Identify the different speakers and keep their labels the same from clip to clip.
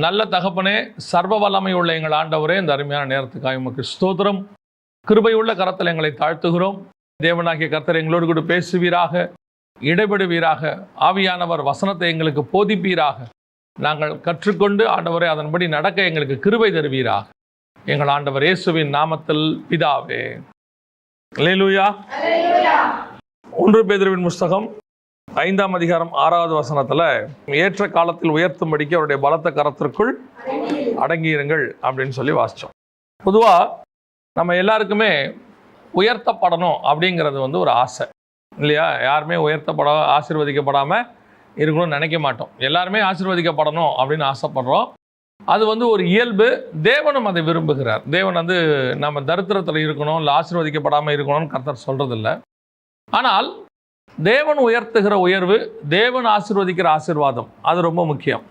Speaker 1: நல்ல தகப்பனே, சர்வ வல்லமை உள்ள எங்கள் ஆண்டவரே, இந்த அருமையான நேரத்துக்காக உமக்கு ஸ்தோத்திரம். கிருபையுள்ள கரத்தில் எங்களை தாழ்த்துகிறோம். தேவனாகிய கர்த்தர் எங்களோடு கூட பேசுவீராக, இடைபடுவீராக. ஆவியானவர் வசனத்தை எங்களுக்கு போதிப்பீராக. நாங்கள் கற்றுக்கொண்டு ஆண்டவரே அதன்படி நடக்க எங்களுக்கு கிருபை தருவீராக. எங்கள் ஆண்டவர் இயேசுவின் நாமத்தில் பிதாவே. அல்லேலூயா. 1 பேதுருவின் புஸ்தகம் 5ஆம் அதிகாரம் 6வது வசனத்தில், ஏற்ற காலத்தில் உயர்த்தும்படிக்கு அவருடைய பலத்த கரத்திற்குள் அடங்கியிருங்கள் அப்படின்னு சொல்லி வாசித்தோம். பொதுவாக நம்ம எல்லாருக்குமே உயர்த்தப்படணும் அப்படிங்கிறது ஒரு ஆசை இல்லையா? யாருமே ஆசீர்வதிக்கப்படாமல் இருக்கணும்னு நினைக்க மாட்டோம். எல்லாருமே ஆசீர்வதிக்கப்படணும் அப்படின்னு ஆசைப்படுறோம். அது ஒரு இயல்பு. தேவனும் அதை விரும்புகிறார். தேவன் நம்ம தரித்திரத்தில் இருக்கணும், இல்லை ஆசீர்வதிக்கப்படாமல் இருக்கணும்னு கர்த்தர் சொல்கிறதில்ல. ஆனால் தேவன் உயர்த்துகிற உயர்வு, தேவன் ஆசீர்வதிக்கிற ஆசீர்வாதம், அது ரொம்ப முக்கியம்.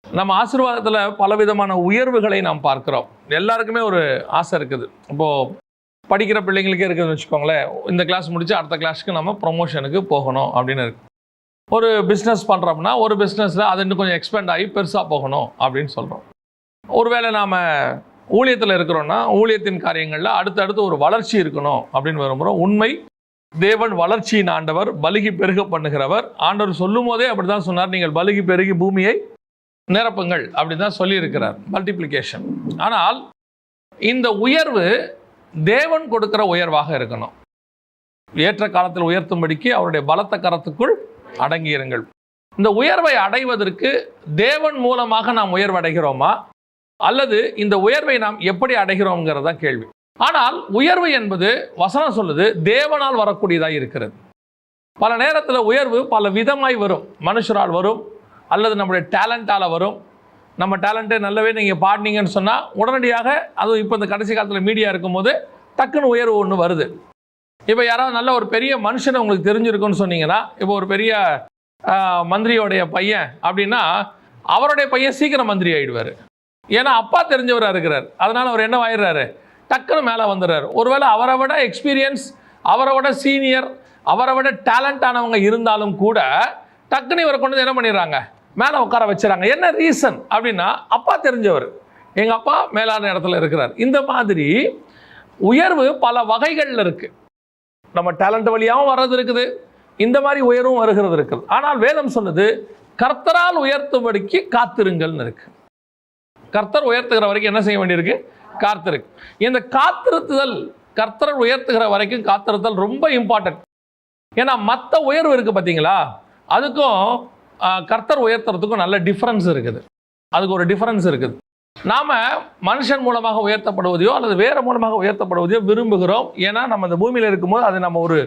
Speaker 1: நம்ம ஆசீர்வாதத்தில் பலவிதமான உயர்வுகளை நாம் பார்க்குறோம். எல்லாருக்குமே ஒரு ஆசை இருக்குது. இப்போது படிக்கிற பிள்ளைங்களுக்கே இருக்குதுன்னு வச்சுக்கோங்களேன். இந்த கிளாஸ் முடித்து அடுத்த கிளாஸுக்கு நம்ம ப்ரொமோஷனுக்கு போகணும் அப்படின்னு இருக்குது. ஒரு பிஸ்னஸ் பண்ணுறோம்னா ஒரு பிஸ்னஸில் அது இன்னும் கொஞ்சம் எக்ஸ்பேண்ட் ஆகி பெருசாக போகணும் அப்படின்னு சொல்கிறோம். ஒருவேளை நாம் ஊழியத்தில் இருக்கிறோன்னா ஊழியத்தின் காரியங்களில் அடுத்தடுத்து ஒரு வளர்ச்சி இருக்கணும் அப்படின்னு விரும்புகிறோம். உண்மை, தேவன் வளர்ச்சியின் ஆண்டவர், பலுகி பெருக பண்ணுகிறவர். ஆண்டவர் சொல்லும் போதே அப்படி தான் சொன்னார், நீங்கள் பலுகி பெருகி பூமியை நிரப்புங்கள் அப்படின்னு தான் சொல்லியிருக்கிறார், மல்டிப்ளிகேஷன். ஆனால் இந்த உயர்வு தேவன் கொடுக்கிற உயர்வாக இருக்கணும். ஏற்ற காலத்தில் உயர்த்தும்படிக்கு அவருடைய பலத்த கரத்துக்குள் அடங்கியிருங்கள். இந்த உயர்வை அடைவதற்கு தேவன் மூலமாக நாம் உயர்வடைகிறோமா, அல்லது இந்த உயர்வை நாம் எப்படி அடைகிறோம்ங்கிறது தான் கேள்வி. ஆனால் உயர்வு என்பது வசனம் சொல்லுது தேவனால் வரக்கூடியதாக இருக்கிறது. பல நேரத்தில் உயர்வு பல விதமாய் வரும். மனுஷரால் வரும், அல்லது நம்முடைய டேலண்டால் வரும். நம்ம டேலண்ட்டு நல்லவே நீங்கள் பாடினீங்கன்னு சொன்னால் உடனடியாக, அதுவும் இப்போ இந்த கடைசி காலத்தில் மீடியா இருக்கும்போது டக்குன்னு உயர்வு ஒன்று வருது. இப்போ யாராவது நல்ல ஒரு பெரிய மனுஷனை உங்களுக்கு தெரிஞ்சிருக்குன்னு சொன்னீங்கன்னா, இப்போ ஒரு பெரிய மந்திரியோடைய பையன் அப்படின்னா அவருடைய பையன் சீக்கிரம் மந்திரி ஆகிடுவார். ஏன்னா அப்பா தெரிஞ்சவராக இருக்கிறார். அதனால் அவர் என்ன ஆயிடுறாரு, டக்குன்னு மேலே வந்துடுறாரு. ஒருவேளை அவரை விட எக்ஸ்பீரியன்ஸ், அவரை விட சீனியர், அவரை விட டேலண்டானவங்க இருந்தாலும் கூட டக்குன்னு இவரை கொண்டு என்ன பண்ணிடுறாங்க, மேலே உட்கார வச்சுறாங்க. என்ன ரீசன் அப்படின்னா, அப்பா தெரிஞ்சவர், எங்கள் அப்பா மேலான இடத்துல இருக்கிறார். இந்த மாதிரி உயர்வு பல வகைகளில் இருக்குது. நம்ம டேலண்ட் வழியாகவும் வர்றது இருக்குது, இந்த மாதிரி உயர்வும் வருகிறது இருக்குது. ஆனால் வேதம் சொன்னது கர்த்தரால் உயர்த்தும்படிக்கு காத்திருங்கள்னு இருக்கு. கர்த்தர் உயர்த்துகிற வரைக்கும் என்ன செய்ய வேண்டியிருக்கு, காத்திருக்கு. இந்த காத்திருத்துதல், கர்த்தர் உயர்த்துகிற வரைக்கும் காத்திருத்தல் ரொம்ப இம்பார்ட்டன்ட். ஏன்னா மற்ற உயர்வு இருக்குது பார்த்தீங்களா, அதுக்கும் கர்த்தர் உயர்த்துறதுக்கும் நல்ல டிஃப்ரென்ஸ் இருக்குது. அதுக்கு ஒரு டிஃப்ரென்ஸ் இருக்குது. நாம் மனுஷன் மூலமாக உயர்த்தப்படுவதையோ அல்லது வேறு மூலமாக உயர்த்தப்படுவதையோ விரும்புகிறோம். ஏன்னா நம்ம இந்த பூமியில் இருக்கும்போது அது நம்ம ஒரு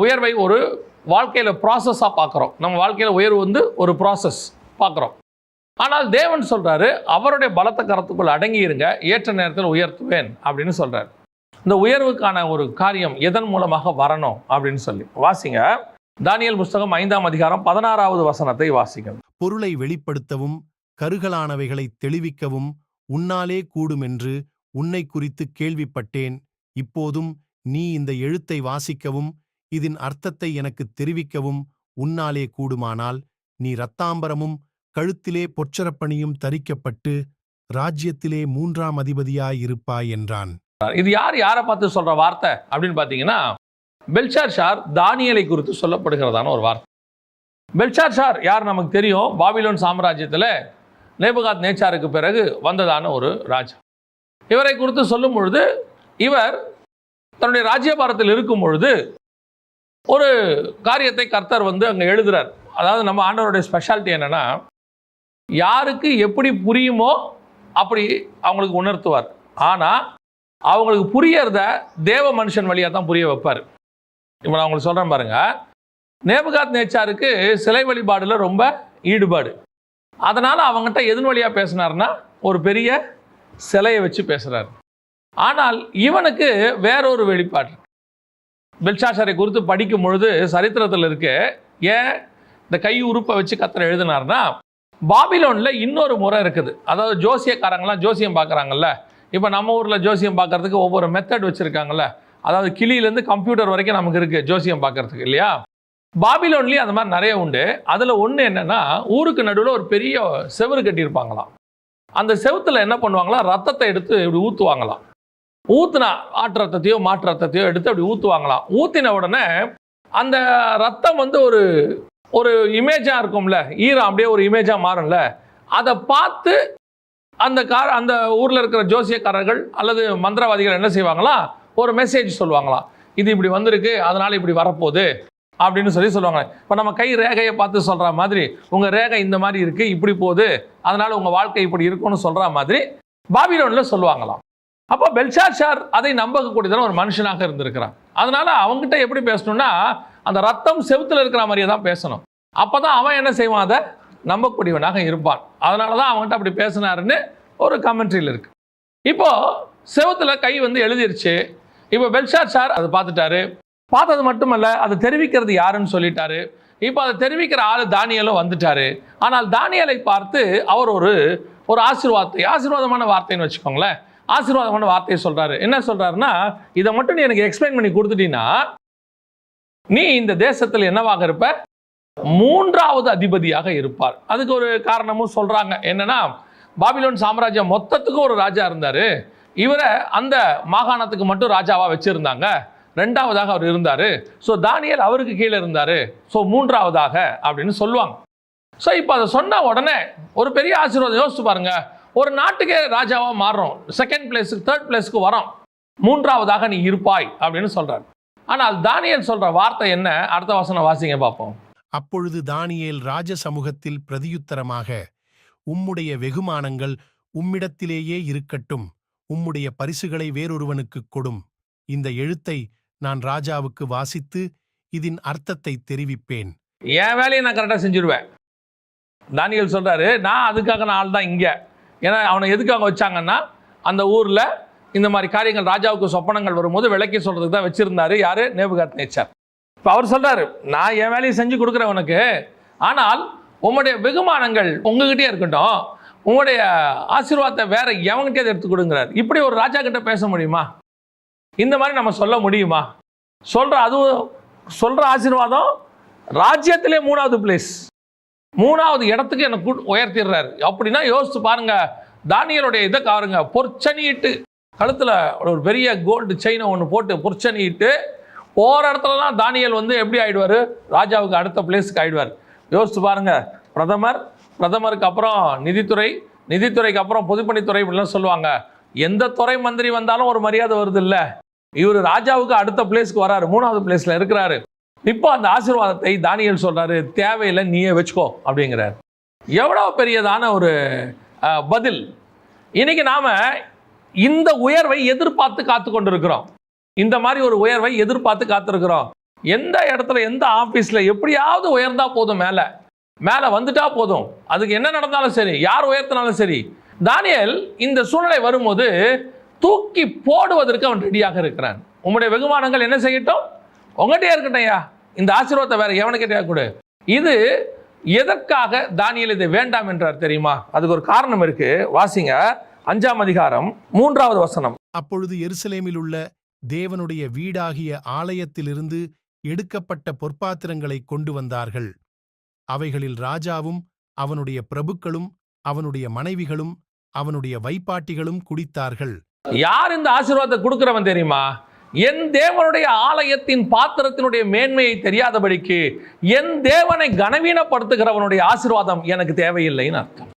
Speaker 1: உயர்வை ஒரு வாழ்க்கையில் ப்ராசஸாக பார்க்குறோம். நம்ம வாழ்க்கையில் உயர்வு ஒரு ப்ராசஸ் பார்க்குறோம். ஆனால் தேவன் சொல்கிறாரு, அவருடைய பலத்த கரத்துக்குள் அடங்கி இருங்க, ஏற்ற நேரத்தில் உயர்த்துவேன் அப்படின்னு சொல்கிறார். இந்த உயர்வுக்கான ஒரு காரியம் எதன் மூலமாக வரணும் அப்படின்னு சொல்லி வாசிங்க. தானியேல் புஸ்தகம் 5ஆம் அதிகாரம் 16வது வசனத்தை வாசிங்க.
Speaker 2: பொருளை வெளிப்படுத்தவும் கருகலானவைகளை தெளிவிக்கவும் உன்னாலே கூடுமென்று உன்னை குறித்து கேள்விப்பட்டேன். இப்போதும் நீ இந்த எழுத்தை வாசிக்கவும் இதன் அர்த்தத்தை எனக்கு தெரிவிக்கவும் உன்னாலே கூடுமானால் நீ இரத்தாம்பரமும் கழுத்திலே பொற்சரப்பணியும் தரிக்கப்பட்டு ராஜ்யத்திலே 3ஆம் அதிபதியாயிருப்பாய் என்றான்.
Speaker 1: இது யாரை பார்த்து சொல்ற வார்த்தை அப்படின்னு பார்த்தீங்கன்னா, பெல்ஷாத்சார் தானியேலை குறித்து சொல்லப்படுகிறதான ஒரு வார்த்தை. பெல்ஷாத்சார் யார் நமக்கு தெரியும், பாபிலோன் சாம்ராஜ்யத்தில் நேபுகாத் நேச்சாருக்கு பிறகு வந்ததான ஒரு ராஜா. இவரை குறித்து சொல்லும் பொழுது, இவர் தன்னுடைய ராஜ்யபாரத்தில் இருக்கும் பொழுது ஒரு காரியத்தை கர்த்தர் அங்கே எழுதுறார். அதாவது நம்ம ஆண்டவருடைய ஸ்பெஷாலிட்டி என்னன்னா, யாருக்கு எப்படி புரியுமோ அப்படி அவங்களுக்கு உணர்த்துவார். ஆனால் அவங்களுக்கு புரியறத தேவ மனுஷன் வழியாக தான் புரிய வைப்பார். இப்போ நான் உங்களுக்கு சொல்கிறேன் பாருங்க. நேபுகாத் நேச்சாருக்கு சிலை வழிபாடில் ரொம்ப ஈடுபாடு. அதனால் அவங்ககிட்ட எதன் வழியாக பேசினார்னா ஒரு பெரிய சிலையை வச்சு பேசுகிறார். ஆனால் இவனுக்கு வேறொரு வெளிப்பாடு. பெல்ஷாத்சாரை குறித்து படிக்கும் பொழுது சரித்திரத்தில் இருக்கு. ஏன் இந்த கை உறுப்பை வச்சு கர்த்தர் எழுதினார்னா, பாபிலோனில் இன்னொரு முறை இருக்குது. அதாவது ஜோசியக்காரங்களாம் ஜோசியம் பார்க்குறாங்கல்ல. இப்போ நம்ம ஊரில் ஜோசியம் பார்க்குறதுக்கு ஒவ்வொரு மெத்தட் வச்சுருக்காங்கல்ல. அதாவது கிளியிலேருந்து கம்ப்யூட்டர் வரைக்கும் நமக்கு இருக்குது ஜோசியம் பார்க்குறதுக்கு இல்லையா. பாபிலோன்லேயும் அந்த மாதிரி நிறைய உண்டு. அதில் ஒன்று என்னென்னா, ஊருக்கு நடுவில் ஒரு பெரிய செவரு கட்டியிருப்பாங்களாம். அந்த செவுத்துல என்ன பண்ணுவாங்களா, ரத்தத்தை எடுத்து இப்படி ஊற்றுவாங்களாம். ஊத்துனா ஆட்டு ரத்தத்தையோ மாட்டு ரத்தத்தையோ எடுத்து அப்படி ஊற்றுவாங்களாம். ஊற்றின உடனே அந்த ரத்தம் வந்து ஒரு ஒரு இமேஜாக இருக்கும்ல, ஈரம் அப்படியே ஒரு இமேஜாக மாறும்ல, அதை பார்த்து அந்த ஊரில் இருக்கிற ஜோசியக்காரர்கள் அல்லது மந்திரவாதிகள் என்ன செய்வாங்களாம், ஒரு மெசேஜ் சொல்லுவாங்களாம். இது இப்படி வந்திருக்கு, அதனால் இப்படி வரப்போகுது அப்படின்னு சொல்லுவாங்க. இப்போ நம்ம கை ரேகையை பார்த்து சொல்கிற மாதிரி, உங்கள் ரேகை இந்த மாதிரி இருக்குது, இப்படி போகுது, அதனால் உங்கள் வாழ்க்கை இப்படி இருக்கும்னு சொல்கிற மாதிரி பாபிலோனில் சொல்லுவாங்களாம். அப்போ பெல்ஷாத்சார் அதை நம்பக்கூடியதான ஒரு மனுஷனாக இருந்திருக்கிறான். அதனால அவங்ககிட்ட எப்படி பேசணும்னா, அந்த ரத்தம் செவுத்துல இருக்கிற மாதிரியே தான் பேசணும். அப்பதான் அவன் என்ன செய்வான், அதை நம்பக்கூடியவனாக இருப்பான். அதனால தான் அவங்ககிட்ட அப்படி பேசினாருன்னு ஒரு கமெண்ட்ரியில் இருக்கு. இப்போ செவுத்துல கை வந்து எழுதிருச்சு. இப்போ பெல்ஷாத்சார் அதை பார்த்துட்டாரு. பார்த்தது மட்டுமல்ல, அதை தெரிவிக்கிறது யாருன்னு சொல்லிட்டாரு. இப்போ அதை தெரிவிக்கிற ஆளு தானியேலும் வந்துட்டாரு. ஆனால் தானியேலை பார்த்து அவர் ஒரு ஆசீர்வாதமான வார்த்தைன்னு வச்சுக்கோங்களேன், ஆசீர்வாதமான வார்த்தையை சொல்றாரு. என்ன சொல்றாருன்னா, இதை மட்டும் நீ எனக்கு எக்ஸ்பிளைன் பண்ணி கொடுத்துட்டீங்கன்னா நீ இந்த தேசத்தில் என்னவாக இருப்ப, 3வது அதிபதியாக இருப்பார். அதுக்கு ஒரு காரணமும் சொல்றாங்க. என்னன்னா, பாபிலோன் சாம்ராஜ்யம் மொத்தத்துக்கும் ஒரு ராஜா இருந்தாரு. இவரை அந்த மாகாணத்துக்கு மட்டும் ராஜாவா வச்சிருந்தாங்க. 2வதாக அவர் இருந்தாரு. ஸோ தானியேல் அவருக்கு கீழே இருந்தாரு. ஸோ 3வதாக அப்படின்னு சொல்லுவாங்க. ஸோ இப்போ அதை சொன்ன உடனே ஒரு பெரிய ஆசீர்வாதம். யோசிச்சு பாருங்க, ஒரு நாட்டுக்கே ராஜாவா மாறுறோம், 2nd பிளேஸுக்கு 3rd பிளேஸ்க்கு வரோம், 3வதாக நீ இருப்பாய் அப்படின்னு சொல்றாரு. ஆனால் தானியேல் சொல்ற வார்த்தை என்ன? அடுத்த வசனம் வாசிங்க பார்ப்போம்.
Speaker 2: அப்பொழுது தானியேல் ராஜ சமூகத்தில் பிரதியுத்தரமாக, உம்முடைய வெகுமானங்கள் உம்மிடத்திலேயே இருக்கட்டும், உம்முடைய பரிசுகளை வேறொருவனுக்குக் கொடும். இந்த எழுத்தை நான் ராஜாவுக்கு வாசித்து இதன் அர்த்தத்தை தெரிவிப்பேன்.
Speaker 1: என் வேலையை நான் கரெக்டாக செஞ்சிருவேன். தானியேல் சொல்றாரு, நான் அதுக்காக ஆள் தான் இங்கே. ஏன்னா அவனை எதுக்காக வச்சாங்கன்னா, அந்த ஊரில் இந்த மாதிரி காரியங்கள் ராஜாவுக்கு சொப்பனங்கள் வரும்போது விளக்கி சொல்றதுக்கு தான் வச்சிருந்தாரு. யாரு? நேபுகாத்நேச்சார். இப்போ அவர் சொல்றாரு, நான் என் வேலையை செஞ்சு கொடுக்குறேன் உனக்கு, ஆனால் உங்களுடைய வெகுமானங்கள் உங்ககிட்டே இருக்கட்டும், உங்களுடைய ஆசீர்வாதத்தை வேற எவங்கிட்டே எடுத்து கொடுங்கிறார். இப்படி ஒரு ராஜா கிட்ட பேச முடியுமா? இந்த மாதிரி நம்ம சொல்ல முடியுமா? அதுவும் சொல்ற ஆசீர்வாதம் ராஜ்யத்திலே 3வது பிளேஸ், 3வது இடத்துக்கு எனக்கு உயர்த்திடுறாரு. அப்படின்னா யோசிச்சு பாருங்க, தானியேலுடைய இதை காருங்க, பொற்சனிட்டு கழுத்துல ஒரு பெரிய கோல்டு செயினை ஒன்று போட்டு பொற்சனிட்டு போற இடத்துலலாம் தானியேல் வந்து எப்படி ஆயிடுவாரு? ராஜாவுக்கு அடுத்த பிளேஸுக்கு ஆயிடுவார். யோசிச்சு பாருங்க, பிரதமருக்கு அப்புறம் நிதித்துறைக்கு அப்புறம் பொதுப்பணித்துறை இப்படிலாம் சொல்லுவாங்க. எந்த துறை மந்திரி வந்தாலும் ஒரு மரியாதை வருது இல்ல, இவர் ராஜாவுக்கு அடுத்த பிளேஸ்க்கு வராரு, 3வது பிளேஸ்ல இருக்கிறாரு. இப்போ அந்த ஆசீர்வாதத்தை தானியேல் சொல்றாரு, தேவையில்லை நீயே வச்சுக்கோ அப்படிங்கிறார். எவ்வளவு பெரியதான ஒரு பதில். இன்னைக்கு நாம இந்த உயர்வை எதிர்பார்த்து காத்து கொண்டிருக்கிறோம். இந்த மாதிரி ஒரு உயர்வை எதிர்பார்த்து காத்திருக்கிறோம். எந்த இடத்துல, எந்த ஆபீஸ்ல எப்படியாவது உயர்ந்தா போதும், மேல வந்துட்டா போதும், அதுக்கு என்ன நடந்தாலும் சரி, யார் உயர்த்தினாலும் சரி. தானியேல் இந்த சூழ்நிலை வரும்போது தூக்கி போடுவதற்கு அவன் ரெடியாக இருக்கிறான். உங்களுடைய வெகுமானங்கள் என்ன செய்யட்டும், உங்கள்கிட்டயே இருக்கட்டையா, இந்த ஆசீர்வாதத்தை வேற எவனுக்கிட்டே கொடு. இது எதற்காக தானியேல் இதை வேண்டாம் என்றார் தெரியுமா? அதுக்கு ஒரு காரணம் இருக்கு. வாசிங்க 5ஆம் அதிகாரம் 3வது வசனம்.
Speaker 2: அப்பொழுது எருசலேமில் உள்ள தேவனுடைய வீடாகிய ஆலயத்திலிருந்து எடுக்கப்பட்ட பொற்பாத்திரங்களை கொண்டு வந்தார்கள். அவைகளில் ராஜாவும் அவனுடைய பிரபுக்களும் அவனுடைய மனைவிகளும் அவனுடைய வைப்பாட்டிகளும் குடித்தார்கள்.
Speaker 1: யார் இந்த ஆசீர்வாதத்தை கொடுக்கிறவன் தெரியுமா? என் தேவனுடைய ஆலயத்தின் பாத்திரத்தினுடைய மேன்மையை தெரியாதபடிக்கு என் தேவனை கனவீனப்படுத்துகிறவனுடைய ஆசீர்வாதம் எனக்கு தேவையில்லைன்னு அர்த்தம்.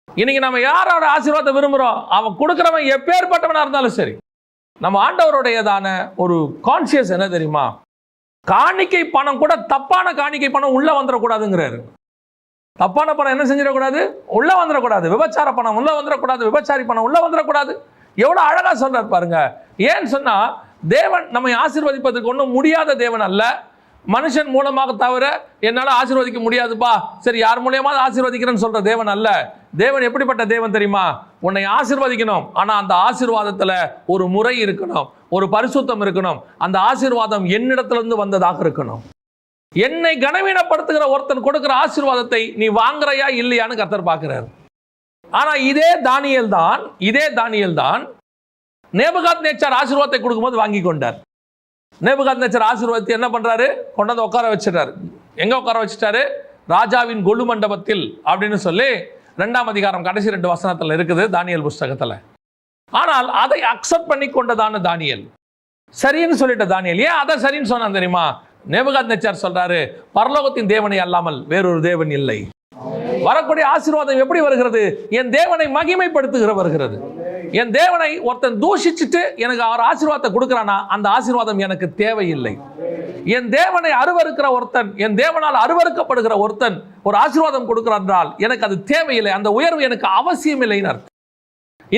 Speaker 1: இன்னைக்கு நம்ம யாரோட ஆசீர்வாதத்தை விரும்புகிறோம், அவன் கொடுக்கிறவன் எப்பேற்பட்டவனா இருந்தாலும் சரி. நம்ம ஆண்டவருடையதான ஒரு கான்சியஸ் என்ன தெரியுமா? காணிக்கை பணம் கூட, தப்பான காணிக்கை பணம் உள்ள வந்துடக்கூடாதுங்கிறாரு. தப்பான பணம் என்ன செஞ்சிடக்கூடாது? உள்ள வந்துடக்கூடாது. விபச்சார பணம் உள்ள வந்துடக்கூடாது. விபச்சாரி பணம் உள்ள வந்துடக்கூடாது. எவ்வளவு அழகா சொல்றாரு பாருங்க. ஏன்னு சொன்னா, தேவன் நம்மை ஆசீர்வதிப்பதற்கு ஒன்றும் முடியாத தேவன் அல்ல. மனுஷன் மூலமாக தவிர என்னால் ஆசீர்வதிக்க முடியாதுப்பா, சரி யார் மூலியமா ஆசீர்வதிக்கிறேன்னு சொல்ற தேவன் அல்ல. தேவன் எப்படிப்பட்ட தேவன் தெரியுமா? உன்னை ஆசீர்வதிக்கணும், ஆனா அந்த ஆசீர்வாதத்துல ஒரு முறை இருக்கணும், ஒரு பரிசுத்தம் இருக்கணும். அந்த ஆசீர்வாதம் என்னிடத்திலிருந்து வந்ததாக இருக்கணும். என்னை கனவீனப்படுத்துகிற ஒருத்தன் கொடுக்கிற ஆசீர்வாதத்தை நீ வாங்குறையா இல்லையான்னு கர்த்தர் பார்க்கிறார். ஆனா இதே தானியேல் தான் நேபுகாத்நேச்சார் ஆசீர்வாதத்தை கொடுக்கும்போது வாங்கி கொண்டார். நேபுகாத்நேச்சார் ஆசீர்வாதத்தை என்ன பண்றாரு? கொண்டு வந்து உட்கார வச்சிட்டாரு. எங்க உட்கார வச்சிட்டாரு? ராஜாவின் கொலு மண்டபத்தில் அப்படின்னு சொல்லி 2ஆம் அதிகாரம் கடைசி 2 வசனத்தில் இருக்குது தானியேல் புஸ்தகத்தில். ஆனால் அதை அக்செப்ட் பண்ணி கொண்டதான தானியேல், சரின்னு சொல்லிட்ட தானியேல். ஏன் அதை சரின்னு சொன்னான் தெரியுமா? நேபுகாத்நேச்சார் சொல்றாரு, பரலோகத்தின் தேவனை அல்லாமல் வேறொரு தேவன் இல்லை. வரக்கூடிய ஆசீர்வாதம் எப்படி வருகிறது? என் தேவனை மகிமைப்படுத்துகிற வருகிறது. என் தேவனை ஒருத்தன் தூஷிச்சுட்டு எனக்கு அவர் ஆசீர்வாதத்தை கொடுக்கிறானா, அந்த ஆசீர்வாதம் எனக்கு தேவையில்லை. என் தேவனை அருவருக்கிற ஒருத்தன், என் தேவனால் அருவருக்கப்படுகிற ஒருத்தன் ஒரு ஆசீர்வாதம் கொடுக்கிறான் என்றால் எனக்கு அது தேவையில்லை, அந்த உயர்வு எனக்கு அவசியம் இல்லைன்னு அர்த்தம்.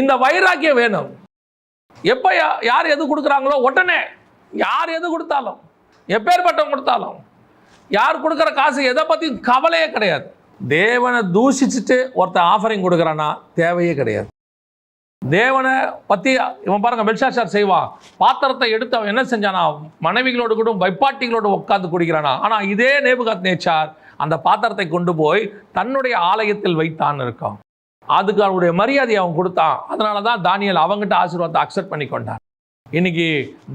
Speaker 1: இந்த வைராக்கியம் வேணும். எப்ப யார் எது கொடுக்குறாங்களோ உடனே, யார் எது கொடுத்தாலும், எப்பேற்பட்டவங்க கொடுத்தாலும், யார் கொடுக்குற காசு எதை பத்தி கவலையே கிடையாது. தேவனை தூஷிச்சுட்டு ஒருத்தன் ஆஃபரிங் கொடுக்குறானா தேவையே கிடையாது. தேவனை பத்தி இவன் பாருங்க, பெல்ஷாத்சார் செய்வான். பாத்திரத்தை எடுத்து அவன் என்ன செஞ்சானா, மனைவிகளோடு கூட வைப்பாட்டிகளோடு உட்கார்ந்து குடிக்கிறானா. ஆனா இதே நேபுகாத்நேச்சார் அந்த பாத்திரத்தை கொண்டு போய் தன்னுடைய ஆலயத்தில் வைத்தான் இருக்கான். அதுக்கு அவருடைய மரியாதையை அவன் கொடுத்தான். அதனாலதான் தானியேல் அவங்ககிட்ட ஆசீர்வாதத்தை அக்செப்ட் பண்ணி கொண்டான். இன்னைக்கு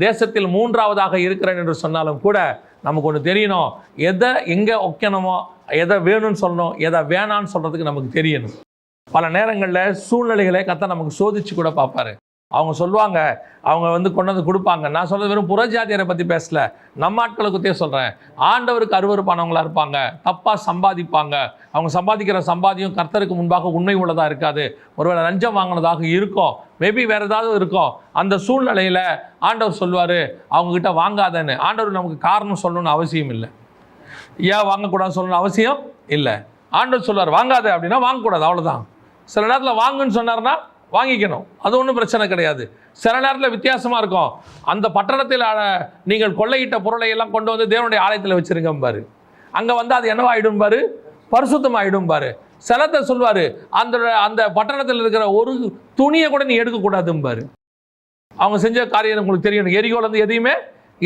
Speaker 1: தேசத்தில் 3ஆவதாக இருக்கிறேன் என்று சொன்னாலும் கூட நமக்கு ஒன்று தெரியணும், எதை எங்கே வைக்கணுமோ, எதை வேணும்னு சொல்லணும், எதை வேணான்னு சொல்கிறதுக்கு நமக்கு தெரியணும். பல நேரங்களில் சூழ்நிலைகளை கர்த்தர் நமக்கு சோதிச்சு கூட பார்ப்பாரு. அவங்க சொல்லுவாங்க, அவங்க கொண்டு வந்து கொடுப்பாங்க. நான் சொல்கிறது வெறும் புறஜாதியரை பற்றி பேசல, நம்ம ஆட்களை பற்றியே சொல்கிறேன். ஆண்டவருக்கு அருவருப்பானவங்களா இருப்பாங்க, தப்பாக சம்பாதிப்பாங்க. அவங்க சம்பாதிக்கிற சம்பாதியம் கர்த்தருக்கு முன்பாக உண்மை உள்ளதாக இருக்காது. ஒருவேளை லஞ்சம் வாங்கினதாக இருக்கும், மேபி வேறு ஏதாவது இருக்கும். அந்த சூழ்நிலையில் ஆண்டவர் சொல்லுவார், அவங்கக்கிட்ட வாங்காதன்னு. ஆண்டவர் நமக்கு காரணம் சொல்லணும்னு அவசியம் இல்லை. ஏன் வாங்கக்கூடாதுன்னு சொல்லணும்னு அவசியம் இல்லை. ஆண்டவர் சொல்லுவார் வாங்காத அப்படின்னா வாங்கக்கூடாது, அவ்வளோதான். சில நேரத்தில் வாங்குன்னு சொன்னார்னா வாங்கிக்கணும், அது ஒன்றும் பிரச்சனை கிடையாது. சில நேரத்தில் வித்தியாசமாக இருக்கும். அந்த பட்டணத்தில் நீங்கள் கொள்ளையிட்ட பொருளை எல்லாம் கொண்டு வந்து தேவனுடைய ஆலயத்தில் வச்சுருங்க பாரு. அங்கே அது என்னவாயிடும் பாரு, பரிசுத்தமாயிடும் பாரு. சிலத்தை சொல்வார், அந்த பட்டணத்தில் இருக்கிற ஒரு துணியை கூட நீ எடுக்கக்கூடாதுன்னு பாரு. அவங்க செஞ்ச காரியம் உங்களுக்கு தெரியணும். எரிகோலேருந்து எதையுமே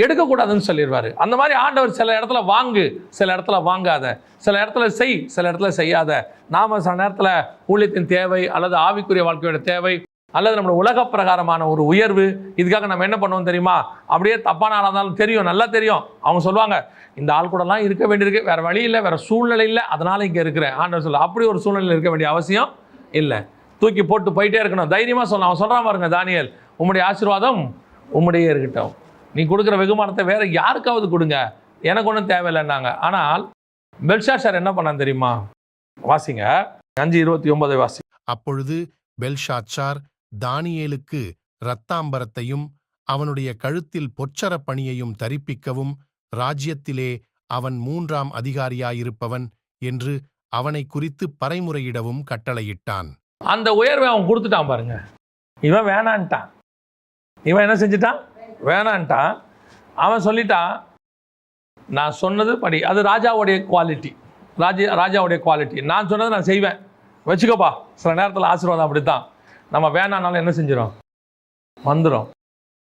Speaker 1: எடுக்கக்கூடாதுன்னு சொல்லிடுவார். அந்த மாதிரி ஆண்டவர் சில இடத்துல வாங்கு, சில இடத்துல வாங்காத, சில இடத்துல செய், சில இடத்துல செய்யாத. நாம் சில நேரத்தில் ஊழியத்தின் தேவை அல்லது ஆவிக்குரிய வாழ்க்கையோட தேவை அல்லது நம்மளோட உலக பிரகாரமான ஒரு உயர்வு, இதுக்காக நம்ம என்ன பண்ணுவோம் தெரியுமா? அப்படியே தப்பான ஆளாக இருந்தாலும் தெரியும், நல்லா தெரியும். அவங்க சொல்லுவாங்க, இந்த ஆள் கூடலாம் இருக்க வேண்டியிருக்கு, வேறு வழி இல்லை, வேறு சூழ்நிலை இல்லை, அதனால் இங்கே இருக்கிறேன். ஆண்டவர் சொல்ல, அப்படி ஒரு சூழ்நிலையில் இருக்க வேண்டிய அவசியம் இல்லை. தூக்கி போட்டு போயிட்டே இருக்கணும், தைரியமாக சொல்லலாம். அவன் சொல்கிறான் பாருங்க, தானியேல், உம்முடைய ஆசீர்வாதம் உம்முடைய இருக்கட்டும். நீ கொடுக்குற வெகுமானத்தை வேற யாருக்காவது கொடுங்க, எனக்கு ஒன்றும் தேவையில்லைன்னாங்க. ஆனால் பெல்ஷாத்சார் என்ன பண்ணான் தெரியுமா? வாசிங்க 5:29 வாசி.
Speaker 2: அப்பொழுது பெல்ஷாத்சார் தானியேலுக்கு இரத்தாம்பரத்தையும் அவனுடைய கழுத்தில் பொற்சர பணியையும் தரிப்பிக்கவும், ராஜ்யத்திலே அவன் 3ஆம் அதிகாரியாயிருப்பவன் என்று அவனை குறித்து பறைமுறையிடவும் கட்டளையிட்டான்.
Speaker 1: அந்த உயர்வை அவன் கொடுத்துட்டான் பாருங்க. இவன் வேணான்ட்டான். இவன் என்ன செஞ்சுட்டான்? வேணான்ட்டான். அவன் சொல்லிட்டான், நான் சொன்னது படி. அது ராஜாவுடைய குவாலிட்டி, ராஜாவுடைய குவாலிட்டி. நான் சொன்னதை நான் செய்வேன், வச்சுக்கோப்பா. சில நேரத்தில் ஆசீர்வாதம் அப்படித்தான். நம்ம வேணானாலும் என்ன செஞ்சிடும், வந்துடும்.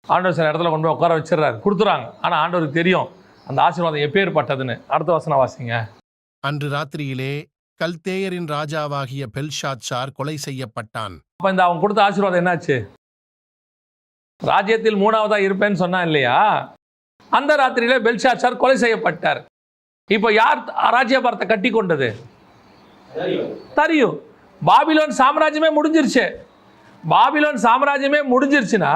Speaker 1: ஆண்டவர் சில இடத்துல கொண்டு போய் உட்கார வச்சிடறாரு, கொடுத்துறாங்க. ஆனால் ஆண்டவருக்கு தெரியும் அந்த ஆசீர்வாதம் எப்பேற்பட்டதுன்னு. அடுத்த வசனம் வாசிங்க.
Speaker 2: அன்று ராத்திரியிலே கல்தேயரின் ராஜாவாகிய பெல்ஷாத்சார் கொலை செய்யப்பட்டான்.
Speaker 1: அப்போ இந்த அவன் கொடுத்த ஆசீர்வாதம் என்னாச்சு? ராஜ்யத்தில் 3ஆவதாக இருப்பேன்னு சொன்னா இல்லையா? அந்த ராத்திரியில பெல்ஷாத்சார் கொலை செய்யப்பட்டார். இப்போ யார் ராஜ்யபாரத்தை கட்டி கொண்டது? தரியு. பாபிலோன் சாம்ராஜ்யமே முடிஞ்சிருச்சு. பாபிலோன் சாம்ராஜ்யமே முடிஞ்சிருச்சுன்னா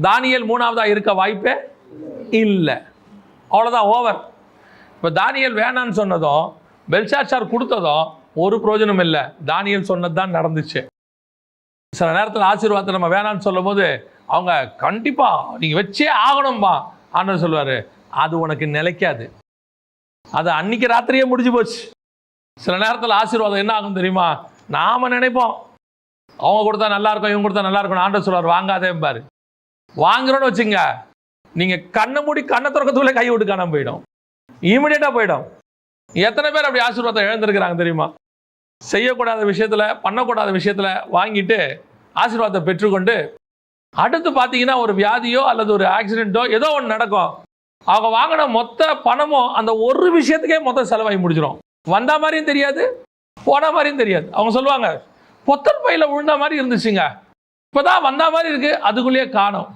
Speaker 1: தானியேல் 3ஆவதாக இருக்க வாய்ப்பே இல்லை. அவ்வளோதான், ஓவர். இப்போ தானியேல் வேணான்னு சொன்னதும் பெல்ஷாத்சார் கொடுத்ததும் ஒரு பிரயோஜனம் இல்லை. தானியேல் சொன்னது தான் நடந்துச்சு. சில நேரத்தில் ஆசீர்வாதத்தை நம்ம வேணான்னு சொல்லும் போது அவங்க கண்டிப்பாக நீங்கள் வச்சே ஆகணும்பா ஆண்டவர் சொல்லுவார், அது உனக்கு நிலைக்காது, அது அன்னைக்கு ராத்திரியே முடிஞ்சு போச்சு. சில நேரத்தில் ஆசீர்வாதம் என்ன ஆகும் தெரியுமா? நாம் நினைப்போம் அவங்க கொடுத்தா நல்லா இருக்கும், இவங்க கொடுத்தா நல்லா இருக்கும். ஆண்டவர் சொல்லுவார் வாங்காதே பாரு. வாங்குறோன்னு வச்சுங்க, நீங்கள் கண்ணை மூடி கண்ணை திறக்கத்துக்குள்ளே கை விட்டு காணாமல் போயிடும், இமீடியட்டாக போயிடும். எத்தனை பேர் அப்படி ஆசீர்வாதம் இழந்திருக்கிறாங்க தெரியுமா? செய்யக்கூடாத விஷயத்தில், பண்ணக்கூடாத விஷயத்தில் வாங்கிட்டு ஆசீர்வாதத்தை பெற்றுக்கொண்டு அடுத்து பார்த்தீங்கன்னா ஒரு வியாதியோ அல்லது ஒரு ஆக்சிடென்ட்டோ ஏதோ ஒன்று நடக்கும். அவங்க வாங்கின மொத்த பணமும் அந்த ஒரு விஷயத்துக்கே மொத்த செலவாகி முடிச்சிடும். வந்த மாதிரியும் தெரியாது, போன மாதிரியும் தெரியாது. அவங்க சொல்லுவாங்க, பொத்தல் பையில விழுந்த மாதிரி இருந்துச்சுங்க, இப்போதான் வந்த மாதிரி இருக்கு, அதுக்குள்ளேயே காணும்.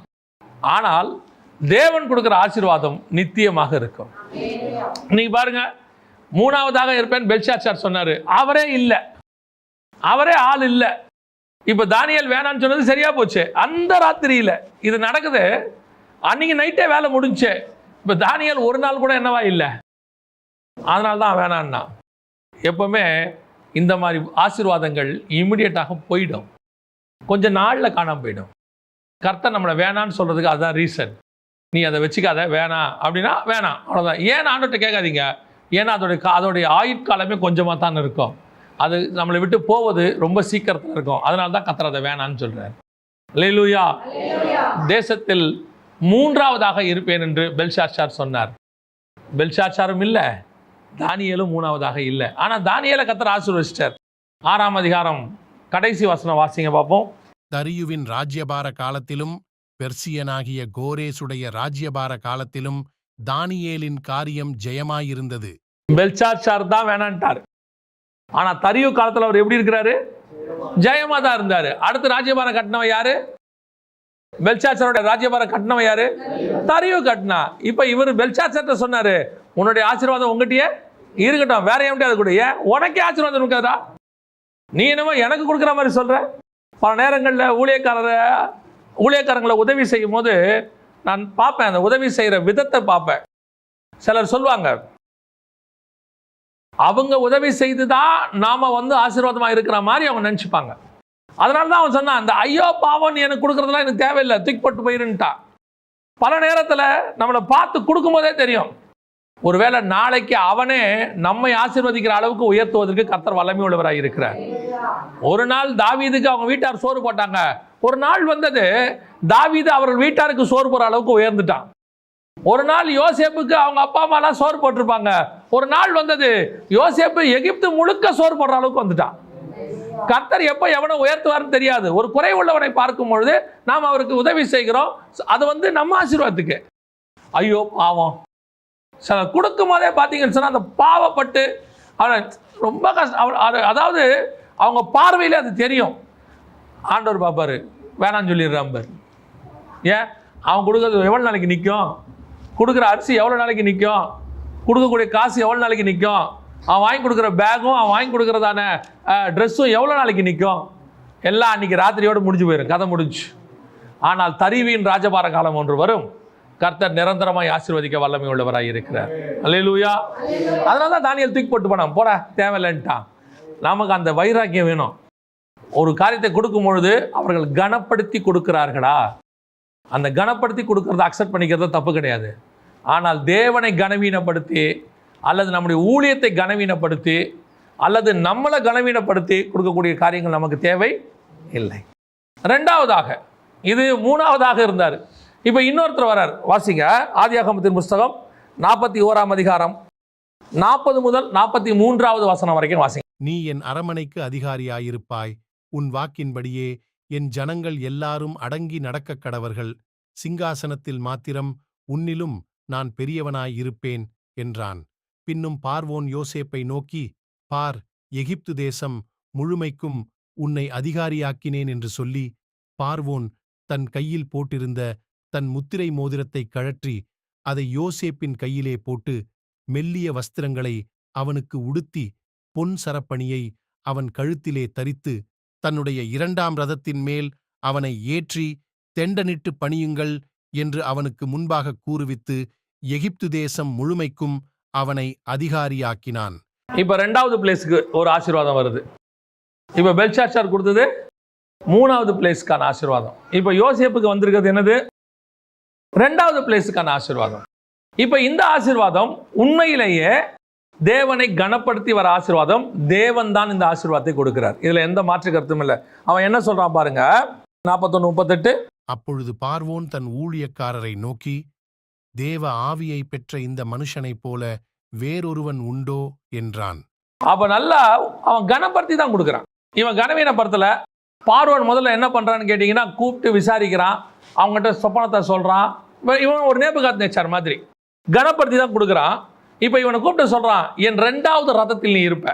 Speaker 1: ஆனால் தேவன் கொடுக்குற ஆசீர்வாதம் நித்தியமாக இருக்கும். நீங்க பாருங்க, 3ஆவதாக இருப்பேன் பெல்ஷாத்சார் சொன்னாரு, அவரே இல்லை. அவரே ஆள் இல்லை. இப்போ தானியேல் வேணான்னு சொன்னது சரியா போச்சு. அந்த ராத்திரியில் இது நடக்குது. அன்னைக்கு நைட்டே வேலை முடிஞ்சு. இப்போ தானியேல் ஒரு நாள் கூட என்னவா இல்லை, அதனால தான் வேணான்னா. எப்பவுமே இந்த மாதிரி ஆசீர்வாதங்கள் இமிடியேட்டாக போயிடும், கொஞ்சம் நாளில் காணாமல் போயிடும். கர்த்தர் நம்மளை வேணான்னு சொல்கிறதுக்கு அதுதான் ரீசன். நீ அதை வச்சுக்காத, வேணாம் அப்படின்னா வேணாம், அவ்வளோதான். ஏன் ஆண்டவர்கிட்ட கேட்காதீங்க. ஏன்னா அதோடைய ஆயுட்காலமே கொஞ்சமாக தான் இருக்கும். அது நம்மளை விட்டு போவது ரொம்ப சீக்கிரத்தில் இருக்கும். அதனால தான் கர்த்தர் அதை வேணான்னு சொல்கிறார். அல்லேலூயா. தேசத்தில் 3ஆவதாக இருப்பேன் என்று பெல்ஷாத்சார் சொன்னார். பெல்ஷாத்சாரும் இல்லை, தானியேலும் 3ஆவதாக இல்லை. ஆனால் தானியேலை கர்த்தர் ஆசீர்வதிச்சார். 6ஆம் அதிகாரம் கடைசி வசனம் வாசிங்க பார்ப்போம்.
Speaker 2: தரியுவின் ராஜ்யபார காலத்திலும் பெர்சியனாகிய கோரேசுடைய ராஜ்யபார காலத்திலும் தானியேலின் காரியம் ஜெயமாயிருந்தது.
Speaker 1: பெல்ஷாத்சார் தான் வேணான்ட்டார். ஆனா தரியு காலத்துல அவர் எப்படி இருக்கிறாரு? ஜெயமா தான் இருந்தாரு. அடுத்து ராஜ்யபாரம் கட்டினவன் யாரு? பெல்ஷாத்சாரோட ராஜ்யபாரம் கட்டினவன் யாரு? தரியு கட்டினா. இப்ப இவர் பெல்ஷாத்சார்ட்ட சொன்னாரு, உன்னுடைய ஆசீர்வாதம் உங்ககிட்டயே இருக்கட்டும், வேற எவன்கிட்ட கூட. ஏன் உனக்கே ஆசீர்வாதம் இருக்காதா? நீ என்னமோ எனக்கு கொடுக்குற மாதிரி சொல்ற. பல நேரங்களில் ஊழியக்காரங்களை உதவி செய்யும் போது நான் பார்ப்பேன், அந்த உதவி செய்கிற விதத்தை பார்ப்பேன். சிலர் சொல்லுவாங்க, அவங்க உதவி செய்து தான் நாம ஆசீர்வாதமாக இருக்கிற மாதிரி அவங்க நினச்சிப்பாங்க. அதனால தான் அவன் சொன்னான், அந்த ஐயோ பாவம் நீ எனக்கு கொடுக்குறதுலாம் எனக்கு தேவையில்லை, தூக்கி போட்டு போயிருன்ட்டா. பல நேரத்தில் நம்மளை பார்த்து கொடுக்கும்போதே தெரியும், ஒருவேளை நாளைக்கு அவனே நம்மை ஆசீர்வதிக்கிற அளவுக்கு உயர்த்துவதற்கு கர்த்தர் வல்லமை உள்ளவராக இருக்கிறார். ஒரு நாள் தாவீதுக்கு அவங்க வீட்டார் சோறு போட்டாங்க. ஒரு நாள் வந்தது, தாவீது அவர்கள் வீட்டாருக்கு சோறு போற அளவுக்கு உயர்ந்துட்டான். ஒரு நாள் யோசேப்புக்கு அவங்க அப்பா அம்மாலாம் சோறு போட்டிருப்பாங்க. ஒரு நாள் வந்தது, யோசேப்பு எகிப்து முழுக்க சோறு போடுற அளவுக்கு வந்துட்டான். கர்த்தர் எப்போ எவனை உயர்த்துவார்னு தெரியாது. ஒரு குறைவுள்ளவனை பார்க்கும் பொழுது நாம் அவருக்கு உதவி செய்கிறோம். அது நம்ம ஆசீர்வாதத்துக்கு. ஐயோ பாவம், சில கொடுக்கும் போதே பார்த்தீங்கன்னு சொன்னால் அந்த பாவப்பட்டு அவனை ரொம்ப அதாவது அவங்க பார்வையில் அது தெரியும். ஆண்டவர் பார்ப்பாரு, வேணான்னு சொல்லிடுறான் பாரு. ஏன் அவன் கொடுக்குறது எவ்வளோ நாளைக்கு நிற்கும்? கொடுக்குற அரிசி எவ்வளோ நாளைக்கு நிற்கும்? கொடுக்கக்கூடிய காசு எவ்வளோ நாளைக்கு நிற்கும்? அவன் வாங்கி கொடுக்குற பேகும் அவன் வாங்கி கொடுக்குறதான ட்ரெஸ்ஸும் எவ்வளோ நாளைக்கு நிற்கும்? எல்லாம் அன்றைக்கி ராத்திரியோடு முடிஞ்சு போயிடும், கதை முடிஞ்சு. ஆனால் தரிவின் ராஜபார காலம் ஒன்று வரும். கர்த்தர் நிரந்தரமாய் ஆசீர்வதிக்க வல்லமை உள்ளவராக இருக்கிறார். அல்லேலூயா. அதனால தான் தானியேல் தூக்கி போட்டு போனான், போட தேவையில்லைன்ட்டான். நமக்கு அந்த வைராக்கியம் வேணும். ஒரு காரியத்தை கொடுக்கும் பொழுது அவர்கள் கனப்படுத்தி கொடுக்கிறார்களா? அந்த கனப்படுத்தி கொடுக்கறத அக்செப்ட் பண்ணிக்கிறது தப்பு கிடையாது. ஆனால் தேவனை கனவீனப்படுத்தி அல்லது நம்முடைய ஊழியத்தை கனவீனப்படுத்தி அல்லது நம்மளை கனவீனப்படுத்தி கொடுக்கக்கூடிய காரியங்கள் நமக்கு தேவை இல்லை. ரெண்டாவதாக, இது 3ஆவதாக இருந்தார். இப்போ இன்னொருத்தர் வரார், வாசிங்க. ஆதியாகமத்தின் புஸ்தகம் 41ஆம் அதிகாரம் 40 முதல் 43வது வசனம் வரைக்கும் வாசிங்க.
Speaker 2: நீ என் அரமனைக்கு அதிகாரியாயிருப்பாய். உன் வாக்கின்படியே என் ஜனங்கள் எல்லாரும் அடங்கி நடக்கக் கடவர்கள். சிங்காசனத்தில் மாத்திரம் உன்னிலும் நான் பெரியவனாயிருப்பேன் என்றான். பின்னும் பார்வோன் யோசேப்பை நோக்கி, பார், எகிப்து தேசம் முழுமைக்கும் உன்னை அதிகாரியாக்கினேன் என்று சொல்லி, பார்வோன் தன் கையில் போட்டிருந்த தன் முத்திரை மோதிரத்தைக் கழற்றி அதை யோசேப்பின் கையிலே போட்டு, மெல்லிய வஸ்திரங்களை அவனுக்கு உடுத்தி, பொன் சரப்பணியை அவன் கழுத்திலே தரித்து, தன்னுடைய 2ஆம் ரதத்தின் மேல் அவனை ஏற்றி, தெண்டனிட்டு பணியுங்கள் என்று அவனுக்கு முன்பாக கூறுவித்து, எகிப்து தேசம் முழுமைக்கும் அவனை அதிகாரியாக்கினான்.
Speaker 1: இப்ப 2வது பிளேஸ்க்கு ஒரு ஆசீர்வாதம் வருது. இப்ப பெல்ஷாத்சார் கொடுத்தது 3வது பிளேஸ்க்கான ஆசீர்வாதம். இப்ப யோசேப்புக்கு வந்திருக்கிறது என்னது? 2வது பிளேஸுக்கான ஆசீர்வாதம். இப்ப இந்த ஆசீர்வாதம் உண்மையிலேயே தேவனை கனப்படுத்தி வர ஆசீர்வாதம். தேவன் தான் இந்த ஆசீர்வாதத்தை கொடுக்கிறார். இதுல எந்த மாற்று கருத்தும் இல்லை. அவன் என்ன சொல்றான் பாருங்க, 41:38.
Speaker 2: அப்பொழுது பார்வோன் தன் ஊழியக்காரரை நோக்கி, தேவ ஆவியை பெற்ற இந்த மனுஷனைப் போல வேறொருவன் உண்டோ என்றான்.
Speaker 1: அப்ப நல்லா அவன் கனப்படுத்தி தான் கொடுக்குறான். இவன் கனவீனப்படுத்தல. பார்வோன் முதல்ல என்ன பண்றான்னு கேட்டீங்கன்னா, கூப்பிட்டு விசாரிக்கிறான், அவங்ககிட்ட சொப்பனத்தை சொல்றான். இவன் ஒரு நேபுகாத்நேச்சார் மாதிரி கனப்படுத்தி தான் கொடுக்குறான். இப்போ இவனை கூப்பிட்டு சொல்றான், என் 2வது ரதத்தில் நீ இருப்ப.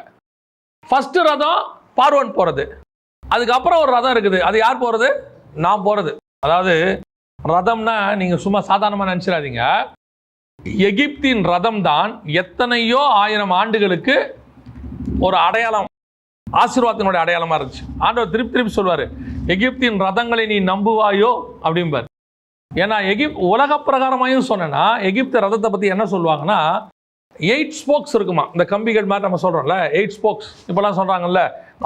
Speaker 1: ஃபர்ஸ்ட் ரதம் பார்வோன் போறது, அதுக்கப்புறம் ஒரு ரதம் இருக்குது. அது யார் போறது? நான் போறது. அதாவது ரதம்னா நீங்க சும்மா சாதாரணமா நினைச்சிடாதீங்க. எகிப்தின் ரதம் தான் எத்தனையோ 1000 ஆண்டுகளுக்கு ஒரு அடையாளம். ஆசீர்வாதத்தினுடைய அடையாளமா இருந்துச்சு. ஆண்டவர் திருப்பி திருப்பி சொல்வாரு, எகிப்தின் ரதங்களை நீ நம்புவாயோ அப்படிம்பார். ஏன்னா உலக பிரகாரமாயும் சொன்னா எகிப்து ரதத்தை பத்தி என்ன சொல்லுவாங்கன்னா 8 ஸ்போக்ஸ் இருக்குமா. இந்த கம்பிகள் மாதிரி நம்ம சொல்றோம்ல 8 ஸ்போக்ஸ் இப்பெல்லாம் சொல்றாங்கல்ல,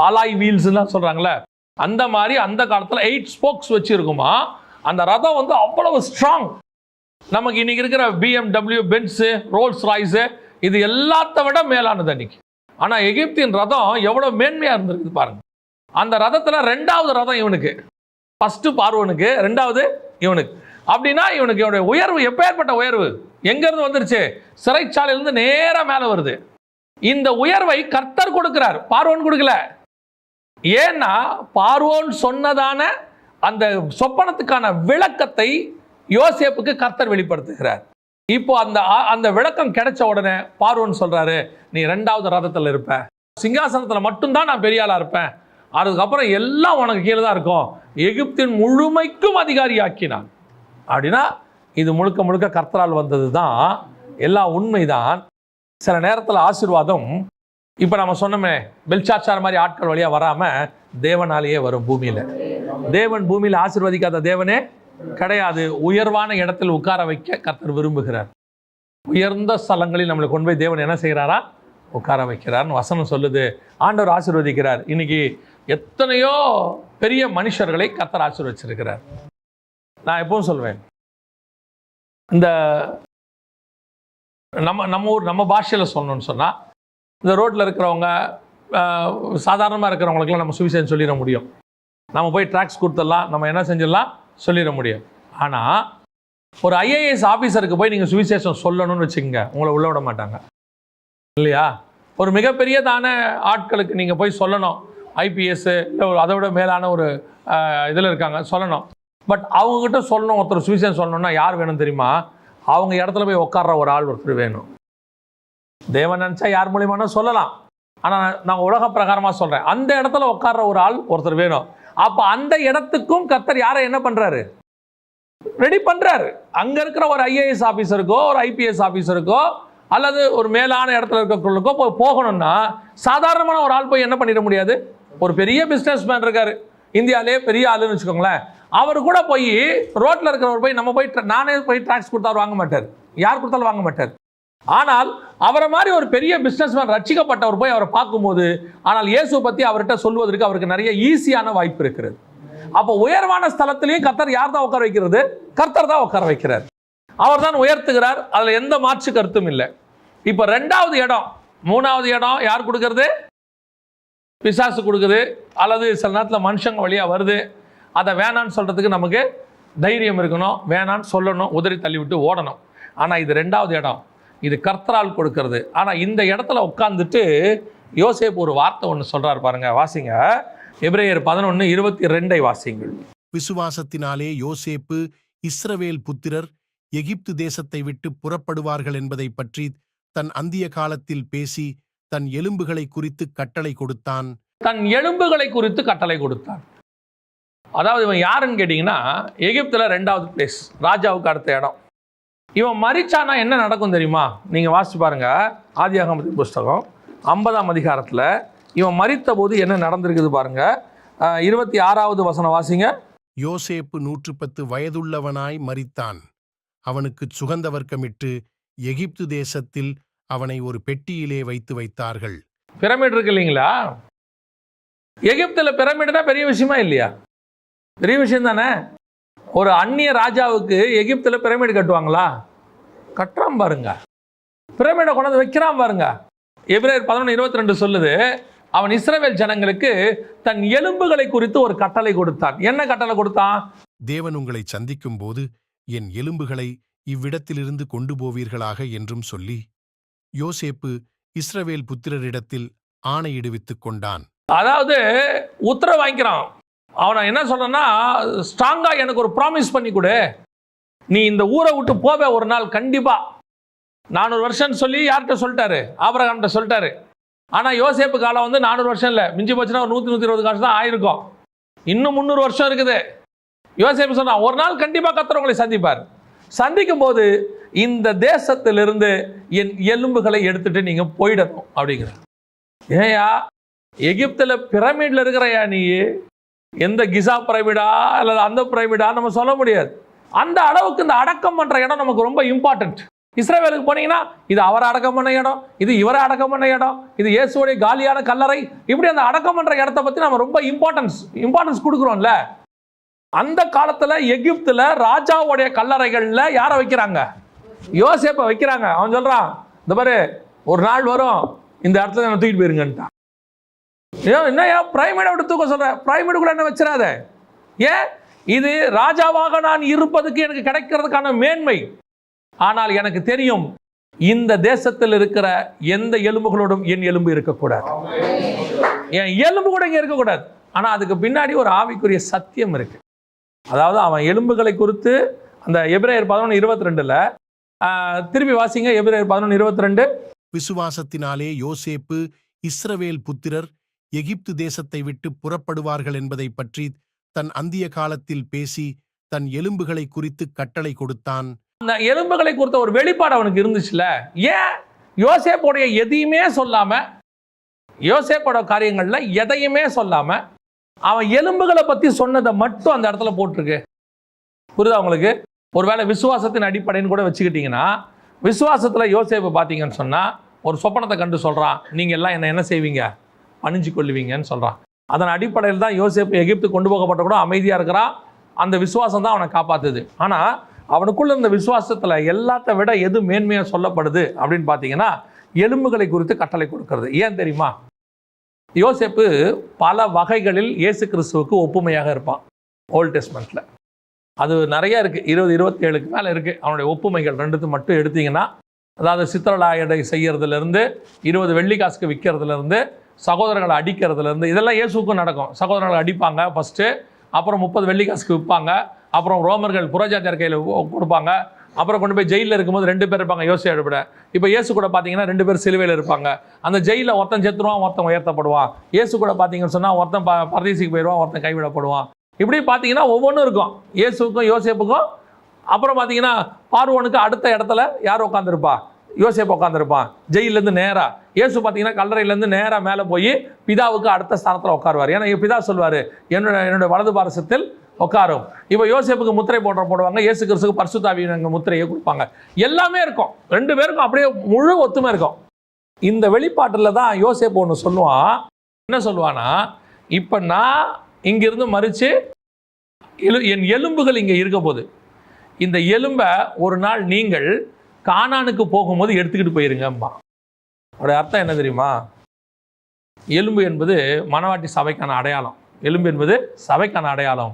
Speaker 1: அலாய் வீல்ஸ்லாம் சொல்றாங்கல்ல, அந்த மாதிரி அந்த காலத்துல 8 ஸ்போக்ஸ் வச்சு இருக்குமா. அந்த ரதம் வந்து அவ்வளவு ஸ்ட்ராங். நமக்கு இன்னைக்கு இருக்கிற BMW, பென்ஸ், ரோல்ஸ் ராய்ஸ் இது எல்லாத்த விட மேலானது அன்னைக்கு. ஆனா எகிப்தின் ரதம் எவ்வளவு மேன்மையா இருந்திருக்குது பாருங்க. அந்த ரதத்துல 2வது ரதம் இவனுக்கு, ஃபர்ஸ்ட் பார்வோனுக்கு, 2வது இவனுக்கு. அப்படின்னா இவனுக்கு உயர்வு எப்பேற்பட்ட உயர்வு எங்க இருந்து வந்துருச்சு? சிறைச்சாலையிலிருந்து நேரா மேல வருது. இந்த உயர்வை கர்த்தர் கொடுக்கிறார், பார்வோன் கொடுக்கல. ஏன்னா பார்வோன் சொன்னதான அந்த சொப்பனத்துக்கான விளக்கத்தை யோசேப்புக்கு கர்த்தர் வெளிப்படுத்துகிறார். இப்போ அந்த விளக்கம் கிடைச்ச உடனே பார்வோன் சொல்றாரு, நீ 2வது ரதத்தில் இருப்ப, சிங்காசனத்துல மட்டும்தான் நான் பெரிய ஆளா இருப்பேன், அதுக்கப்புறம் எல்லாம் உனக்கு கீழே தான் இருக்கும், எகிப்தின் முழுமைக்கும் அதிகாரியாக்கினான். அப்படின்னா இது முழுக்க முழுக்க கர்த்தரால் வந்தது தான், எல்லாம் உண்மைதான். சில நேரத்தில் ஆசீர்வாதம் இப்போ நம்ம சொன்னோமே பெல்சாச்சார் மாதிரி ஆட்கள் வழியா வராம தேவனாலேயே வரும். பூமியில தேவன் பூமியில ஆசீர்வதிக்காத தேவனே கிடையாது. உயர்வான இடத்தில் உட்கார வைக்க கர்த்தர் விரும்புகிறார். உயர்ந்த ஸ்தலங்களில் நம்மளை கொண்டு போய் தேவன் என்ன செய்கிறாரா? உட்கார வைக்கிறார்னு வசனம் சொல்லுது. ஆண்டவர் ஆசீர்வதிக்கிறார். இன்னைக்கு எத்தனையோ பெரிய மனுஷர்களை கர்த்தர் ஆசீர்வதிச்சிருக்கிறார். நான் எப்பவும் சொல்வேன், இந்த நம்ம பாஷையில் சொல்லணும்னு சொன்னால், இந்த ரோட்டில் இருக்கிறவங்க சாதாரணமாக இருக்கிறவங்களுக்கெல்லாம் நம்ம சுவிசேஷம் சொல்லிட முடியும். நம்ம போய் ட்ராக்ஸ் கொடுத்துடலாம், நம்ம என்ன செஞ்சிடலாம் சொல்லிட முடியும். ஆனால் ஒரு IAS ஆஃபீஸருக்கு போய் நீங்கள் சுவிசேஷம் சொல்லணும்னு வச்சுக்கோங்க, உங்களை உள்ள விட மாட்டாங்க இல்லையா? ஒரு மிகப்பெரியதான ஆட்களுக்கு நீங்கள் போய் சொல்லணும், IPS இல்லை அதை விட மேலான ஒரு இதில் இருக்காங்க, சொல்லணும். பட் அவங்ககிட்ட சொல்லணும், ஒருத்தர் சுவிசேஷம் சொல்லணும்னா யார் வேணும் தெரியுமா? அவங்க இடத்துல போய் உட்கார்ற ஒரு ஆள் ஒருத்தர் வேணும். தேவன் நினச்சா யார் மூலியமான சொல்லலாம், ஆனால் நான் உலக பிரகாரமாக சொல்கிறேன், அந்த இடத்துல உட்கார்ற ஒரு ஆள் ஒருத்தர் வேணும். அப்போ அந்த இடத்துக்கும் கர்த்தர் யாரை என்ன பண்ணுறாரு? ரெடி பண்ணுறாரு. அங்கே இருக்கிற ஒரு IAS ஆஃபீஸருக்கோ ஒரு IPS ஆஃபீஸருக்கோ அல்லது ஒரு மேலான இடத்துல இருக்கிறவங்களுக்கோ போகணும்னா சாதாரணமான ஒரு ஆள் போய் என்ன பண்ணிட முடியாது. ஒரு பெரிய பிஸ்னஸ் மேன் இருக்காரு, இந்தியாவிலே பெரிய ஆளுன்னு வச்சுக்கோங்களேன், அவர் கூட போய் ரோட்டில் இருக்கிறவர் போய் நம்ம போய் நானே போய் டாக்ஸ் கொடுத்தாரு வாங்க மாட்டார், யார் கொடுத்தாலும் வாங்க மாட்டார். ஆனால் அவரை மாதிரி ஒரு பெரிய பிஸ்னஸ்மேன் ரட்சிக்கப்பட்டவர் போய் அவரை பார்க்கும்போது, ஆனால் இயேசு பற்றி அவர்கிட்ட சொல்வதற்கு அவருக்கு நிறைய ஈஸியான வாய்ப்பு இருக்கிறது. அப்போ உயர்வான ஸ்தலத்திலையும் கர்த்தர் யார் தான் உட்கார வைக்கிறது? கர்த்தர் தான் உட்கார வைக்கிறார். அவர் தான் உயர்த்துகிறார். அதில் எந்த மாற்று கருத்தும் இல்லை. இப்போ 2வது இடம், 3வது இடம் யார் கொடுக்கறது? பிசாசு கொடுக்குது, அல்லது சில நேரத்தில் மனுஷங்க வழியாக வருது. அதை வேணான்னு சொல்கிறதுக்கு நமக்கு தைரியம் இருக்கணும், வேணான்னு சொல்லணும், உதறி தள்ளி விட்டு ஓடணும். ஆனால் இது 2வது இடம், இது கர்த்தரால் கொடுக்கறது. ஆனால் இந்த இடத்துல உட்காந்துட்டு யோசேப்பு ஒரு வார்த்தை ஒன்று சொல்கிறார் பாருங்க, வாசிங்க. எபிரேயர் 11:22 வாசிங்கள்.
Speaker 2: விசுவாசத்தினாலே யோசேப்பு இஸ்ரவேல் புத்திரர் எகிப்து தேசத்தை விட்டு புறப்படுவார்கள் என்பதை பற்றி தன் அந்திய காலத்தில் பேசி தன் எலும்புகளை குறித்து கட்டளை கொடுத்தான்.
Speaker 1: தன் எலும்புகளை குறித்து கட்டளை கொடுத்தான். அதாவது இவன் யாருன்னு கேட்டிங்கன்னா, எகிப்தில் 2வது பிளேஸ், ராஜாவுக்கு அடுத்த இடம். இவன் மரிச்சானா என்ன நடக்கும் தெரியுமா? நீங்கள் வாசிச்சு பாருங்க, ஆதியாகமத்தின் புஸ்தகம் 50ஆம் அதிகாரத்தில் இவன் மரித்த போது என்ன நடந்திருக்குது பாருங்க. 26வது வசனம் வாசிங்க.
Speaker 2: யோசேப்பு 110 வயதுள்ளவனாய் மரித்தான். அவனுக்கு சுகந்த வர்க்கமிட்டு எகிப்து தேசத்தில் அவனை ஒரு பெட்டியிலே வைத்தார்கள்.
Speaker 1: பிரமிட் இருக்கு இல்லைங்களா? எகிப்தில் பிரமிடுனா பெரிய விஷயமா இல்லையா? பெரிய விஷயம் தானே. ஒரு அந்நிய ராஜாவுக்கு எகிப்தில் பிரமிடு கட்டுவாங்களா? கட்டுறான் பாருங்க. பிரமிடை கொண்டாந்து வைக்கிறான் பாருங்க. எபிரேயர் 11:22 சொல்லுது, அவன் இஸ்ரவேல் ஜனங்களுக்கு தன் எலும்புகளை குறித்து ஒரு கட்டளை கொடுத்தான். என்ன கட்டளை கொடுத்தான்?
Speaker 2: தேவன் உங்களை சந்திக்கும் போது என் எலும்புகளை இவ்விடத்திலிருந்து கொண்டு போவீர்களாக என்றும் சொல்லி யோசேப்பு இஸ்ரவேல் புத்திரரிடத்தில் ஆணையிடுவித்துக் கொண்டான்.
Speaker 1: அதாவது உத்தரவு வாங்கிக்கிறான். அவனை என்ன சொல்றான்னா, ஸ்ட்ராங்கா எனக்கு ஒரு ப்ராமிஸ் பண்ணி கொடு, நீ இந்த ஊரை விட்டு போவே ஒரு நாள் கண்டிப்பா. 400 வருஷம் சொல்லி யார்கிட்ட சொல்லிட்டாரு? ஆபிரகாம்கிட்ட சொல்லிட்டாரு. ஆனால் யோசேப்பு காலம் 400 வருஷம் இல்லை, மிஞ்சி போச்சுன்னா 100-120 வருஷம் தான் ஆயிருக்கும். இன்னும் 300 வருஷம் இருக்குது. யோசேப்பு சொன்னா ஒரு நாள் கண்டிப்பாக கர்த்தர் உங்களை சந்திப்பார். சந்திக்கும் போது இந்த தேசத்திலிருந்து என் எலும்புகளை எடுத்துட்டு நீங்க போயிடணும் அப்படிங்கிற. ஏயா எகிப்துல பிரமிட்ல இருக்கிறையா நீ? எந்த கிசா பிரமிடா அல்லது அந்த பிரமிடா நம்ம சொல்ல முடியாது. அந்த அளவுக்கு இந்த அடக்கம் பண்ற இடம் நமக்கு ரொம்ப இம்பார்ட்டன்ட். இஸ்ரவேலுக்கு போனீங்கன்னா இது அவரை அடக்கம் பண்ண இடம், இது இவரை அடக்கம் பண்ண இடம், இது இயேசுடைய காலியான கல்லறை. இப்படி அந்த அடக்கம் பண்ற இடத்தை பத்தி நம்ம ரொம்ப இம்பார்ட்டன்ஸ் கொடுக்குறோம்ல. அந்த காலத்துல எகிப்துல ராஜாவுடைய கல்லறைகள்ல யாரை வைக்கிறாங்க? யோசேப்பை வைக்கிறாங்க. அவன் சொல்றான், இந்த பாரு ஒரு நாள் வரும் இந்த இடத்துல என்ன தூக்கிட்டு போயிருங்கன்ட்டான். என்ன பிரைமேட் விட்டு தூக்க சொல்ற? பிரைமேடுக்குள்ள என்ன வச்சிடாத. ஏன்? இது ராஜாவாக நான் இருப்பதுக்கு எனக்கு கிடைக்கிறதுக்கான மேன்மை. ஆனால் எனக்கு தெரியும் இந்த தேசத்தில் இருக்கிற எந்த எலும்புகளோடும் என் எலும்பு இருக்கக்கூடாது, என் எலும்பு கூட இங்க இருக்கக்கூடாது. ஆனா அதுக்கு பின்னாடி ஒரு ஆவிக்குரிய சத்தியம் இருக்கு. அதாவது அவன் எலும்புகளை குறித்து அந்த எபிரேயர் 11:22 திருப்பி வாசிங்க. எபிரேயர் 11:22.
Speaker 2: விசுவாசத்தினாலே யோசேப்பு இஸ்ரவேல் புத்திரர் எகிப்து தேசத்தை விட்டு புறப்படுவார்கள் என்பதை பற்றி தன் அந்திய காலத்தில் பேசி தன் எலும்புகளை குறித்து கட்டளை கொடுத்தான்.
Speaker 1: அந்த எலும்புகளை குறித்த ஒரு வெளிப்பாடு அவனுக்கு இருந்துச்சுல. ஏன் யோசேப்போடைய எதையுமே சொல்லாம, யோசேப்போட காரியங்கள்ல எதையுமே சொல்லாம அவன் எலும்புகளை பத்தி சொன்னதை மட்டும் அந்த இடத்துல போட்டிருக்கு? புரியுதா உங்களுக்கு? ஒருவேளை விசுவாசத்தின் அடிப்படைன்னு கூட வச்சுக்கிட்டீங்கன்னா, விசுவாசத்துல யோசேப்பு பார்த்தீங்கன்னு சொன்னா ஒரு சொப்பனத்தை கண்டு சொல்றான், நீங்க எல்லாம் என்ன செய்வீங்க? பணிஞ்சு கொள்ளுவீங்கன்னு சொல்றான். அதன் அடிப்படையில் தான் யோசேப்பு எகிப்து கொண்டு போகப்பட்ட கூட அமைதியா இருக்கிறான். அந்த விசுவாசம் தான் அவனை காப்பாத்துது. ஆனா அவனுக்குள்ள இந்த விசுவாசத்துல எல்லாத்த விட எது மேன்மையா சொல்லப்படுது அப்படின்னு பார்த்தீங்கன்னா, எலும்புகளை குறித்து கட்டளை கொடுக்கிறது. ஏன் தெரியுமா? யோசேப்பு பல வகைகளில் இயேசு கிறிஸ்துவுக்கு ஒப்புமையாக இருப்பான். ஓல்ட் டெஸ்ட்மெண்ட்ல அது நிறைய இருக்கு, 20-27க்கு மேல இருக்கு அவனுடைய ஒப்புமைகள். ரெண்டுத்து மட்டும் எடுத்தீங்கன்னா, அதாவது சித்திரலாயடை செய்யறதுல இருந்து 20 வெள்ளி காசுக்கு விற்கிறதுல இருந்து சகோதரர்களை அடிக்கிறதுல இருந்து இதெல்லாம் இயேசுக்கும் நடக்கும். சகோதரர்களை அடிப்பாங்க ஃபர்ஸ்ட், அப்புறம் 30 வெள்ளி காசுக்கு விற்பாங்க, அப்புறம் ரோமர்கள் புறஜாதியார் கையில் கொடுப்பாங்க, அப்புறம் கொண்டு போய் ஜெயிலில் இருக்கும்போது 2 பேர் இருப்பாங்க யோசேப்பு விட. இப்போ இயேசு கூட பார்த்தீங்கன்னா 2 பேர் சிலுவையில் இருப்பாங்க. அந்த ஜெயிலில் ஒருத்தன் செத்துருவான், ஒருத்தன் உயர்த்தப்படுவான். இயேசு கூட பார்த்தீங்கன்னு சொன்னால் ஒருத்தன் பரதீசிக்கு போயிடுவான், ஒருத்தன் கைவிடப்படுவான். இப்படி பார்த்தீங்கன்னா ஒவ்வொன்றும் இருக்கும் இயேசுக்கும் யோசேப்புக்கும். அப்புறம் பார்த்தீங்கன்னா பார்வோனுக்கு அடுத்த இடத்துல யார் உட்காந்துருப்பா? யோசேப்பு உட்காந்துருப்பான் ஜெயிலேருந்து நேராக. இயேசு பார்த்தீங்கன்னா கல்லறையிலேருந்து நேராக மேலே போய் பிதாவுக்கு அடுத்த ஸ்தானத்தில் உட்காருவார். ஏன்னா பிதா சொல்வார், என்னோட வலது பாரசத்தில் உட்காரும். இப்போ யோசேப்புக்கு முத்திரை போடுவாங்க, இயேசு கிறிஸ்துக்கு பரிசுத்த ஆவியின் முத்திரையை கொடுப்பாங்க. எல்லாமே இருக்கும், 2 பேருக்கும் அப்படியே முழு ஒத்துமை இருக்கும். இந்த வெளிப்பாட்டில் தான் யோசேப்பு ஒன்று சொல்லுவான். என்ன சொல்லுவான்னா, இப்போ நான் இங்கிருந்து மறித்து என் எலும்புகள் இங்கே இருக்க போது, இந்த எலும்பை ஒரு நாள் நீங்கள் கானானுக்கு போகும்போது எடுத்துக்கிட்டு போயிருங்கம்பா. அவருடைய அர்த்தம் என்ன தெரியுமா? எலும்பு என்பது மணவாட்டி சபைக்கான அடையாளம். எலும்பு என்பது சபைக்கான அடையாளம்.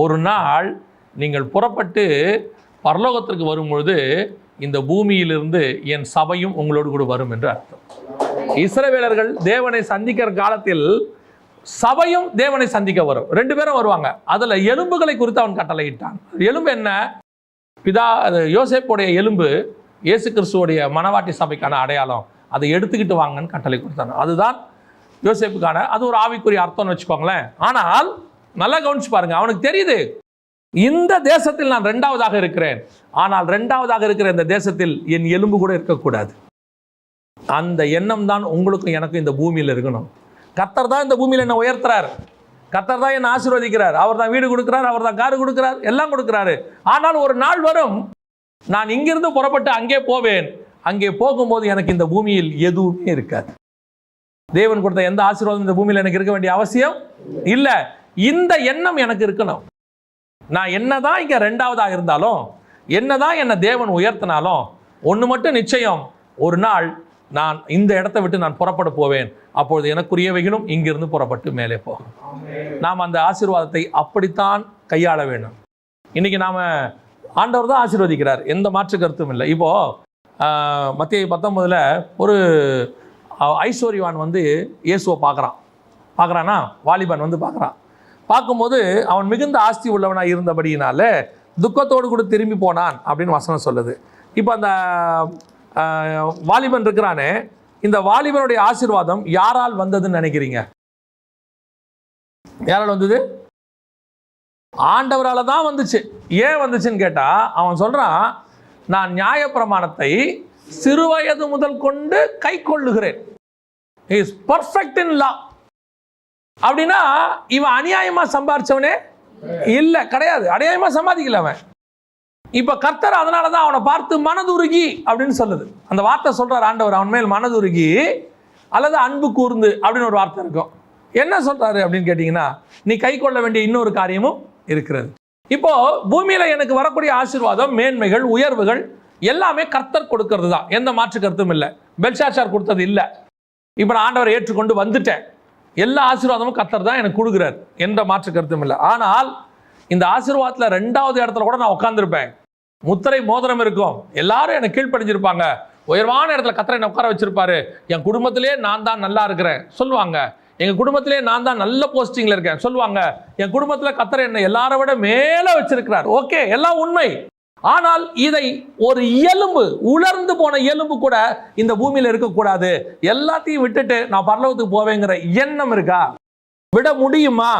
Speaker 1: ஒரு நாள் நீங்கள் புறப்பட்டு பரலோகத்திற்கு வரும்பொழுது இந்த பூமியிலிருந்து என் சபையும் உங்களோடு கூட வரும் என்று அர்த்தம். இஸ்ரவேலர்கள் தேவனை சந்திக்கிற காலத்தில் சபையும் தேவனை சந்திக்க வரும். 2 பேரும் வருவாங்க. அதுல எலும்புகளை குறித்து அவன் கட்டளையிட்டான். எலும்பு என்ன? பிதா யோசேப்புடைய எலும்பு இயேசு கிறிஸ்துவோடைய மணவாட்டி சபைக்கான அடையாளம். அதை எடுத்துக்கிட்டு வாங்கன்னு கட்டளை கொடுத்தாங்க. அதுதான் யோசேப்புக்கான, அது ஒரு ஆவிக்குரிய அர்த்தம்னு வச்சுக்கோங்களேன். ஆனால் நல்லா கவனிச்சு பாருங்க, அவனுக்கு தெரியுது இந்த தேசத்தில் நான் 2வதாக இருக்கிறேன். ஆனால் 2வதாக இருக்கிற இந்த தேசத்தில் என் எலும்பு கூட இருக்கக்கூடாது. அந்த எண்ணம் தான் உங்களுக்கும் எனக்கும் இந்த பூமியில் இருக்கணும். கர்த்தர் தான் இந்த பூமியில் என்ன உயர்த்துறார், கர்த்தர் தான் என்ன ஆசீர்வதிக்கிறார், அவர் தான் வீடு கொடுக்கிறார், அவர் தான் காரு கொடுக்கிறார், எல்லாம் கொடுக்கிறாரு. ஆனால் ஒரு நாள் வரும், நான் இங்கிருந்து புறப்பட்டு அங்கே போவேன். அங்கே போகும்போது எனக்கு இந்த பூமியில் எதுவுமே இருக்காது. தேவன் கொடுத்த எந்த ஆசீர்வாதம் இந்த பூமியில் எனக்கு இருக்க வேண்டிய அவசியம் இல்லை. இந்த எண்ணம் எனக்கு இருக்கணும். நான் என்னதான் இங்க 2வதாக இருந்தாலும், என்னதான் என்ன தேவன் உயர்த்தினாலும், ஒன்று மட்டும் நிச்சயம், ஒரு நாள் நான் இந்த இடத்தை விட்டு நான் புறப்பட போவேன். அப்பொழுது எனக்குரியவைகளும் இங்கிருந்து புறப்பட்டு மேலே போகும். நாம் அந்த ஆசீர்வாதத்தை அப்படித்தான் கையாள வேண்டும். இன்னைக்கு நாம ஆண்டவர் தான் ஆசீர்வதிக்கிறார், எந்த மாற்று கருத்தும் இல்லை. இப்போ மத்திய 19 ஒரு ஐஸ்வர்யவான் வந்து இயேசுவை பார்க்குறானா, வாலிபன் வந்து பார்க்கும்போது அவன் மிகுந்த ஆஸ்தி உள்ளவனாக இருந்தபடியினால துக்கத்தோடு கூட திரும்பி போனான் அப்படின்னு வசனம் சொல்லுது. இப்போ அந்த வாலிபன் இருக்கிறானே, இந்த வாலிபனுடைய ஆசீர்வாதம் யாரால் வந்ததுன்னு நினைக்கிறீங்க? யாரால் வந்தது? ஆண்டவரால தான் வந்துச்சு. ஏன் வந்துச்சுன்னு கேட்டா, அவன் சொல்றான், நான் நியாயப்பிரமாணத்தை சிறுவயது முதல் கொண்டு கை கொள்ளுகிறேன். He is perfect in law. அப்படின்னா இவன் அநியாயமா சம்பாரிச்சவனே இல்ல, கிடையாது, அநியாயமா சம்பாதிக்கல அவன். இப்ப கர்த்தர் அதனாலதான் அவனை பார்த்து மனதுருகி அப்படின்னு சொல்லுது. அந்த வார்த்தை சொல்றார் ஆண்டவர், அவன் மேல் மனதுருகி அல்லது அன்பு கூர்ந்து அப்படின்னு ஒரு வார்த்தை இருக்கும். என்ன சொல்றாரு அப்படின்னு கேட்டீங்கன்னா, நீ கை கொள்ள வேண்டிய இன்னொரு காரியமும் இருக்கிறது. இப்போ பூமியில எனக்கு வரக்கூடிய ஆசீர்வாதம், மேன்மைகள், உயர்வுகள் எல்லாமே கர்த்தர் கொடுக்கிறது தான், எந்த மாற்று கருத்தும் இல்லை. பெல்ஷாத்சார் கொடுத்தது இல்லை. இப்போ நான் ஆண்டவரை ஏற்றுக்கொண்டு வந்துட்டேன், எல்லா ஆசீர்வாதமும் கர்த்தர் தான் எனக்கு கொடுக்குறார், எந்த மாற்று கருத்தும் இல்லை. ஆனால் இந்த ஆசீர்வாதத்தில் 2வது இடத்துல கூட நான் உட்கார்ந்துருப்பேன், முத்திரை மோதிரம் இருக்கும், எல்லாரும் எனக்கு கீழ்ப்படிஞ்சிருப்பாங்க, உயர்வான இடத்துல கர்த்தரை என்னை உட்கார வச்சிருப்பாரு, என் குடும்பத்திலே நான் தான் நல்லா இருக்கிறேன் சொல்லுவாங்க, எங்க குடும்பத்திலே நான் தான் நல்ல போஸ்டிங்ல இருக்கேன் சொல்லுவாங்க, என் குடும்பத்தில் கர்த்தர் என்னை எல்லாரை விட மேல வச்சிருக்கிறார். ஓகே, எல்லாம் உண்மை. ஆனால் இதை ஒரு எலும்பு, உலர்ந்து போன எலும்பு கூட இந்த பூமியில இருக்கக்கூடாது, எல்லாத்தையும் விட்டுட்டு நான் பரலோகத்துக்கு போவேங்கிற எண்ணம் இருக்கா? விட முடியுமா?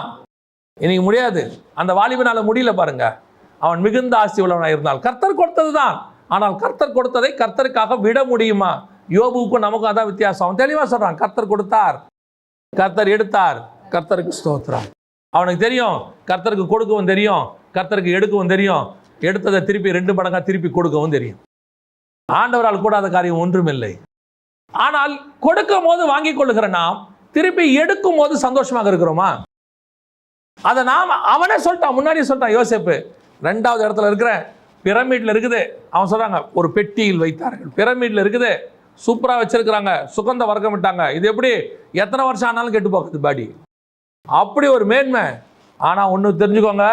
Speaker 1: இன்னைக்கு முடியாது. அந்த வாலிபனால முடியல பாருங்க. அவன் மிகுந்த ஆஸ்தி உள்ளவனாக இருந்தால், கர்த்தர் கொடுத்தது தான், ஆனால் கர்த்தர் கொடுத்ததை கர்த்தருக்காக விட முடியுமா? யோபுவுக்கும் நமக்கும் அதான் வித்தியாசம். அவன் தெளிவா சொல்றான், கர்த்தர் கொடுத்தார், கர்த்தர் எடுத்தார், கர்த்தருக்கு ஸ்தோத்திரம். அவனுக்கு தெரியும் கர்த்தருக்கு கொடுக்கவும் தெரியும், கர்த்தருக்கு எடுக்கவும் தெரியும், எடுத்ததை திருப்பி 2 மடங்கா திருப்பி கொடுக்கவும் தெரியும். ஆண்டவரால் கூடாத காரியம் ஒன்றுமில்லை. ஆனால் கொடுக்கும் போது வாங்கி கொள்ளுகிற நாம் திருப்பி எடுக்கும் போது சந்தோஷமாக இருக்கிறோமா? அதை நாம் அவனே சொல்லிட்டான், முன்னாடியே சொல்லிட்டான். யோசேப்பு 2வது இடத்துல இருக்கிறேன், பிரமிட்ல இருக்குது. அவன் சொல்றாங்க ஒரு பெட்டியில் வைத்தார்கள், பிரமிட்ல இருக்குது, சூப்பரா வச்சிருக்கிறாங்க, சுகந்த வர்க்கம் விட்டாங்க. இது எப்படி எத்தனை வருஷம் ஆனாலும் கெட்டு போகுது பாடி, அப்படி ஒரு மேன்மை. ஆனா ஒன்று தெரிஞ்சுக்கோங்க,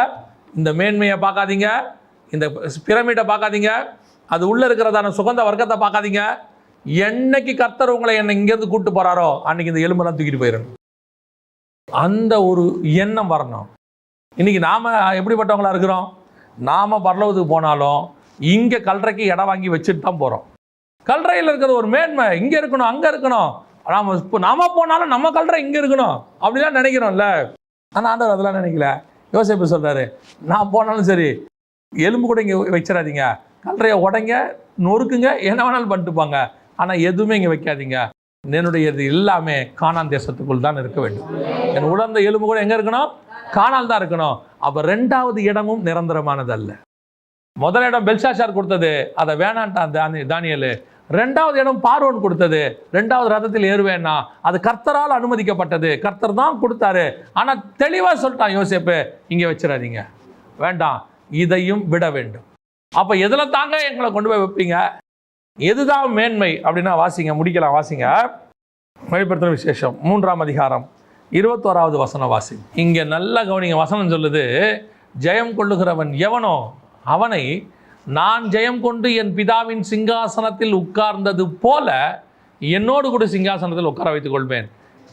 Speaker 1: இந்த மேன்மையை பார்க்காதீங்க, இந்த பிரமிட்டை பார்க்காதீங்க, அது உள்ள இருக்கிறதான சுகந்த வர்க்கத்தை பார்க்காதீங்க. என்னைக்கு கர்த்தர் உங்களை இங்கேருந்து கூட்டு போறாரோ அன்னைக்கு இந்த எலும்பெல்லாம் தூக்கிட்டு போயிடணும். அந்த ஒரு எண்ணம் வரணும். இன்னைக்கு நாம எப்படிப்பட்டவங்களா இருக்கிறோம்? நாம பரலோகத்துக்கு போனாலும் இங்க கல்றைக்கு இடம் வாங்கி வச்சுட்டு தான் போறோம். கல்றையில் இருக்கிற ஒரு மேன்மை இங்க இருக்கணும், அங்க இருக்கணும். நாம போனாலும் நம்ம கல்றை இங்க இருக்கணும் அப்படிலாம் நினைக்கிறோம்ல. ஆனா ஆண்டவர் அதெல்லாம் நினைக்கல. யோசேப்பு சொல்றாரு, நான் போனாலும் சரி எலும்பு கூட இங்க வச்சிடாதீங்க, கல்றையை உடைங்க, நொறுக்குங்க, என்ன வேணாலும் பண்ணிட்டுப்பாங்க, ஆனா எதுவுமே இங்க வைக்காதீங்க. என்னுடைய இது எல்லாமே கானான் தேசத்துக்குள் தான் இருக்க வேண்டும். என் உலர்ந்த எலும்பு கூட எங்க இருக்கணும்? கானால் தான் இருக்கணும். அப்ப 2வது இடமும் நிரந்தரமானது அல்ல. முதல் இடம் பெல்ஷாத்சார் கொடுத்தது, அதை வேணான்ட்டான் தானியேல். 2வது இடம் பார்வோன் கொடுத்தது, 2வது ரதத்தில் ஏறுவேன்னா அது கர்த்தரால் அனுமதிக்கப்பட்டது, கர்த்தர் தான் கொடுத்தாரு. ஆனா தெளிவா சொல்லிட்டான் யோசேப்பு, இங்க வச்சிடாதீங்க, வேண்டாம், இதையும் விட வேண்டும். அப்ப எதுல தாங்க எங்களை கொண்டு போய் வைப்பீங்க? எதுதான் மேன்மை அப்படின்னா வாசிங்க, முடிக்கலாம், வாசிங்க. வெளிப்படுத்தின விசேஷம் 3ஆம் அதிகாரம் 21வது வசனம் வாசி. இங்க நல்ல கவனிங்க, வசனம் சொல்லுது, ஜெயம் கொள்ளுகிறவன் எவனோ அவனை நான் ஜெயம் கொண்டு என் பிதாவின் சிங்காசனத்தில் உட்கார்ந்தது போல என்னோடு கூட சிங்காசனத்தில் உட்கார வைத்துக் கொள்வேன்.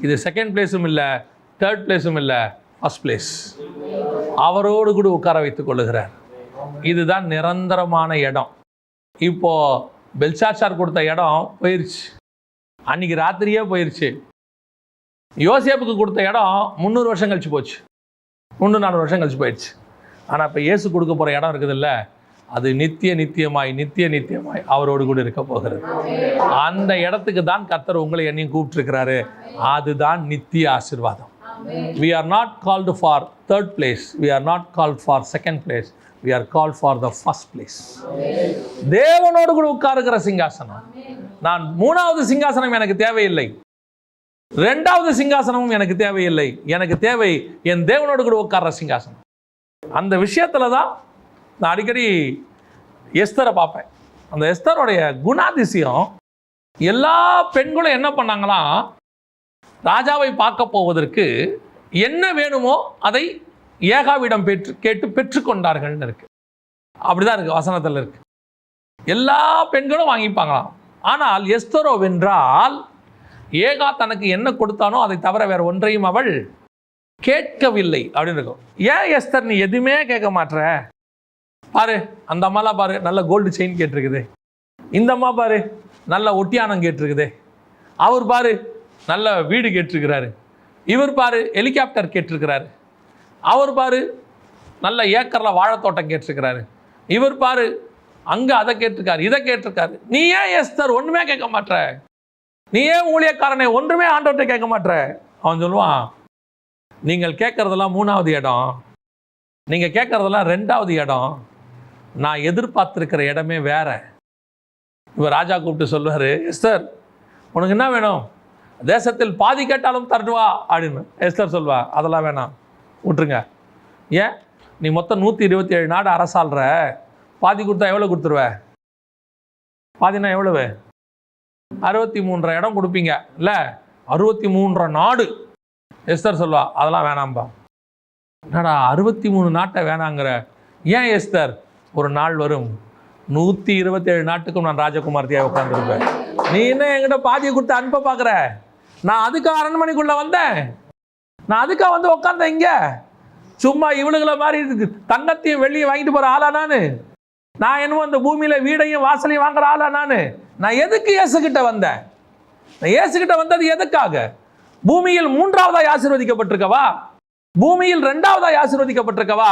Speaker 1: இது 2nd பிளேஸும் இல்லை, 3rd பிளேஸும் இல்லை, 1st பிளேஸ். அவரோடு கூட உட்கார வைத்துக் கொள்ளுகிறார். இதுதான் நிரந்தரமான இடம். இப்போ பெல்ஷாத்சார் கொடுத்த இடம் போயிருச்சு, அன்னைக்கு ராத்திரியே போயிருச்சு. யோசேப்புக்கு கொடுத்த இடம் 300 வருஷம் கழிச்சு போச்சு, 300-400 வருஷம் கழிச்சு போயிடுச்சு. ஆனால் இப்போ இயேசு கொடுக்க போகிற இடம் இருக்குது இல்லை, அது நித்தியமாய் அவரோடு கூட இருக்க போகிறது. அந்த இடத்துக்கு தான் கர்த்தர் உங்களை என்னையும் கூப்பிட்டுருக்கிறாரு. அதுதான் நித்திய ஆசீர்வாதம். We are not called for 3rd place, we are not called for 2nd place, we are called for the 1st place. தேவனோடு கூட உட்காருகிற சிங்காசனம். நான் 3வது சிங்காசனம் எனக்கு தேவையில்லை, 2வது சிங்காசனமும் எனக்கு தேவையில்லை. எனக்கு தேவை என் தேவனோடு கூட உட்கார்ற சிங்காசனம். அந்த விஷயத்துல தான் நான் அடிக்கடி எஸ்தரை பார்ப்பேன். அந்த எஸ்தருடைய குணாதிசயம், எல்லா பெண்களும் என்ன பண்ணாங்களாம், ராஜாவை பார்க்க போவதற்கு என்ன வேணுமோ அதை ஏகாவிடம் கேட்டு பெற்றுக்கொண்டார்கள்னு இருக்கு. அப்படிதான் இருக்கு, வசனத்தில் இருக்கு. எல்லா பெண்களும் வாங்கிப்பாங்களாம். ஆனால் எஸ்தரோ வென்றால் ஏகா தனக்கு என்ன கொடுத்தானோ அதை தவிர வேற ஒன்றையும் அவள் கேட்கவில்லை அப்படின்னு இருக்கும். ஏன் எஸ்தர் நீ எதுவுமே கேட்க மாட்ற? பாரு, அந்த அம்மாலாம் பாரு, நல்ல கோல்டு செயின் கேட்டிருக்குது, இந்த அம்மா பாரு நல்ல ஒட்டியானம் கேட்டிருக்குது, அவர் பாரு நல்ல வீடு கேட்டிருக்கிறாரு, இவர் பாரு ஹெலிகாப்டர் கேட்டிருக்கிறாரு, அவர் பாரு நல்ல ஏக்கரில் வாழைத்தோட்டம் கேட்டிருக்கிறாரு, இவர் பாரு அங்கே அதை கேட்டிருக்காரு, இதை கேட்டிருக்காரு. நீ ஏன் எஸ்தர் ஒன்றுமே கேட்க மாட்ற? நீ ஏன் ஊழியக்காரனை ஒன்றுமே ஆண்டவர்கிட்ட கேட்க மாட்ற? அவன் சொல்லுவான், நீங்கள் கேட்குறதெல்லாம் 3வது இடம், நீங்கள் கேட்குறதெல்லாம் 2வது இடம், நான் எதிர்பார்த்துருக்கிற இடமே வேற. இப்போ ராஜா கூப்பிட்டு சொல்லுவார், எஸ்தர் உனக்கு என்ன வேணும், தேசத்தில் பாதி கேட்டாலும் தருவா அப்படின்னு. எஸ்தர் சொல்வா, அதெல்லாம் வேணாம், விட்டுருங்க. ஏன், நீ மொத்தம் 127 நாடு அரசாள்ற, பாதி கொடுத்தா எவ்வளோ கொடுத்துருவ? பாதினா எவ்வளவு? 63 இடம் கொடுப்பீங்க இல்லை, 63 நாடு. எஸ்தர் சொல்வா, அதெல்லாம் வேணாம்பா. என்னடா 63 நாட்டை வேணாங்கிற? ஏன் எஸ்தர், ஒரு நாள் வரும் 127 நாட்டுக்கும் நான் ராஜகுமார்த்தியாக உட்காந்துருப்பேன். நீ என்ன என்கிட்ட பாதியை கொடுத்து அனுப்ப பார்க்குற? நான் அதுக்காக அரண்மனைக்குள்ளே வந்தேன், நான் அதுக்காக வந்து உட்காந்தேன் இங்கே. சும்மா இவளுகளை மாதிரி தங்கத்தையும் வெள்ளியும் வாங்கிட்டு போகிற ஆளா நான் என்னமோ அந்த பூமியில் வீடையும் வாசலையும் வாங்குற ஆளா நான் எதுக்கு இயேசுகிட்ட வந்தேன்? நான் இயேசுகிட்ட வந்தது எதுக்காக? பூமியில் 3வதாய் ஆசீர்வதிக்கப்பட்டிருக்கவா? பூமியில் 2வதாய் ஆசீர்வதிக்கப்பட்டிருக்கவா?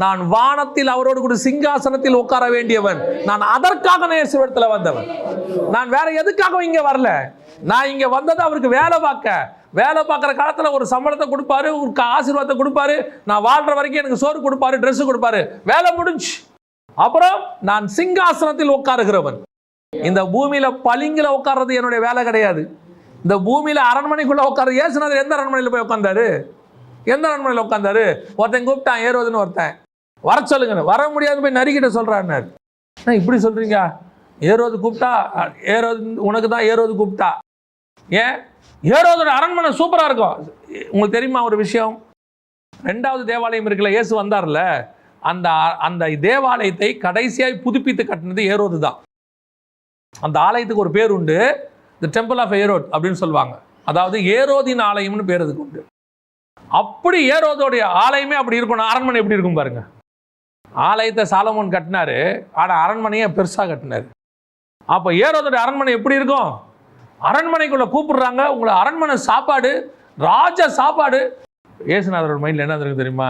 Speaker 1: நான் வானத்தில் அவரோடு கூட சிங்காசனத்தில் உட்கார வேண்டியவன். நான் அதற்காக இயேசுவிடத்தில் வந்தவன். நான் வேற எதுக்காகவும் இங்கே வரல. நான் இங்கே வந்தது அவருக்கு வேலை பார்க்குற காலத்தில் ஒரு சம்பளத்தை கொடுப்பாரு, ஒரு ஆசீர்வாதத்தை கொடுப்பாரு, நான் வாழ்ற வரைக்கும் எனக்கு சோறு கொடுப்பாரு, ட்ரெஸ் கொடுப்பாரு, வேலை முடிஞ்சு. அப்புறம் நான் சிங்காசனத்தில் உட்காருகிறவன். இந்த பூமியில பளிங்கில உட்கார்றது என்னுடைய வேலை கிடையாது. இந்த பூமியில அரண்மனைக்குள்ள உட்கார்றது. இயேசுநாதர் எந்த அரண்மனையில் போய் உட்கார்ந்தாரு? எந்த அரண்மனையில் உட்கார்ந்தாரு? ஒருத்தன் கூப்பிட்டான், ஏரோதுன்னு ஒருத்தன், வர சொல்லுங்க. வர முடியாது போய் நரிக்கிட்ட சொல்றாரு. இப்படி சொல்றீங்க? ஏரோது கூப்பிட்டா, ஏரோது உனக்கு தான் ஏரோது கூப்பிட்டா. ஏன்? ஏரோதோட அரண்மனை சூப்பரா இருக்கும். உங்களுக்கு தெரியுமா ஒரு விஷயம்? 2வது தேவாலயம் இருக்குல்ல, இயேசு வந்தார்ல, அந்த தேவாலயத்தை கடைசியாய் புதுப்பித்து கட்டினது ஏரோது தான். அந்த ஆலயத்துக்கு ஒரு பேர் உண்டு, தி டெம்பிள் ஆஃப் ஏரோட் அப்படின்னு சொல்லுவாங்க. அதாவது ஏரோதின் ஆலயம்னு பேர் அதுக்கு உண்டு. அப்படி ஏரோதோடைய ஆலயமே அப்படி இருக்கணும். அரண்மனை எப்படி இருக்கும் பாருங்க. ஆலயத்தை சாலமோன் கட்டினாரு, ஆனால் அரண்மனையை பெருசாக கட்டினாரு. அப்போ ஏரோதோடைய அரண்மனை எப்படி இருக்கும்? அரண்மனைக்குள்ள கூப்பிடுறாங்க, உங்களை அரண்மனை சாப்பாடு, ராஜ சாப்பாடு. இயேசுநாதரோட மைண்டில் என்ன இருக்கு தெரியுமா?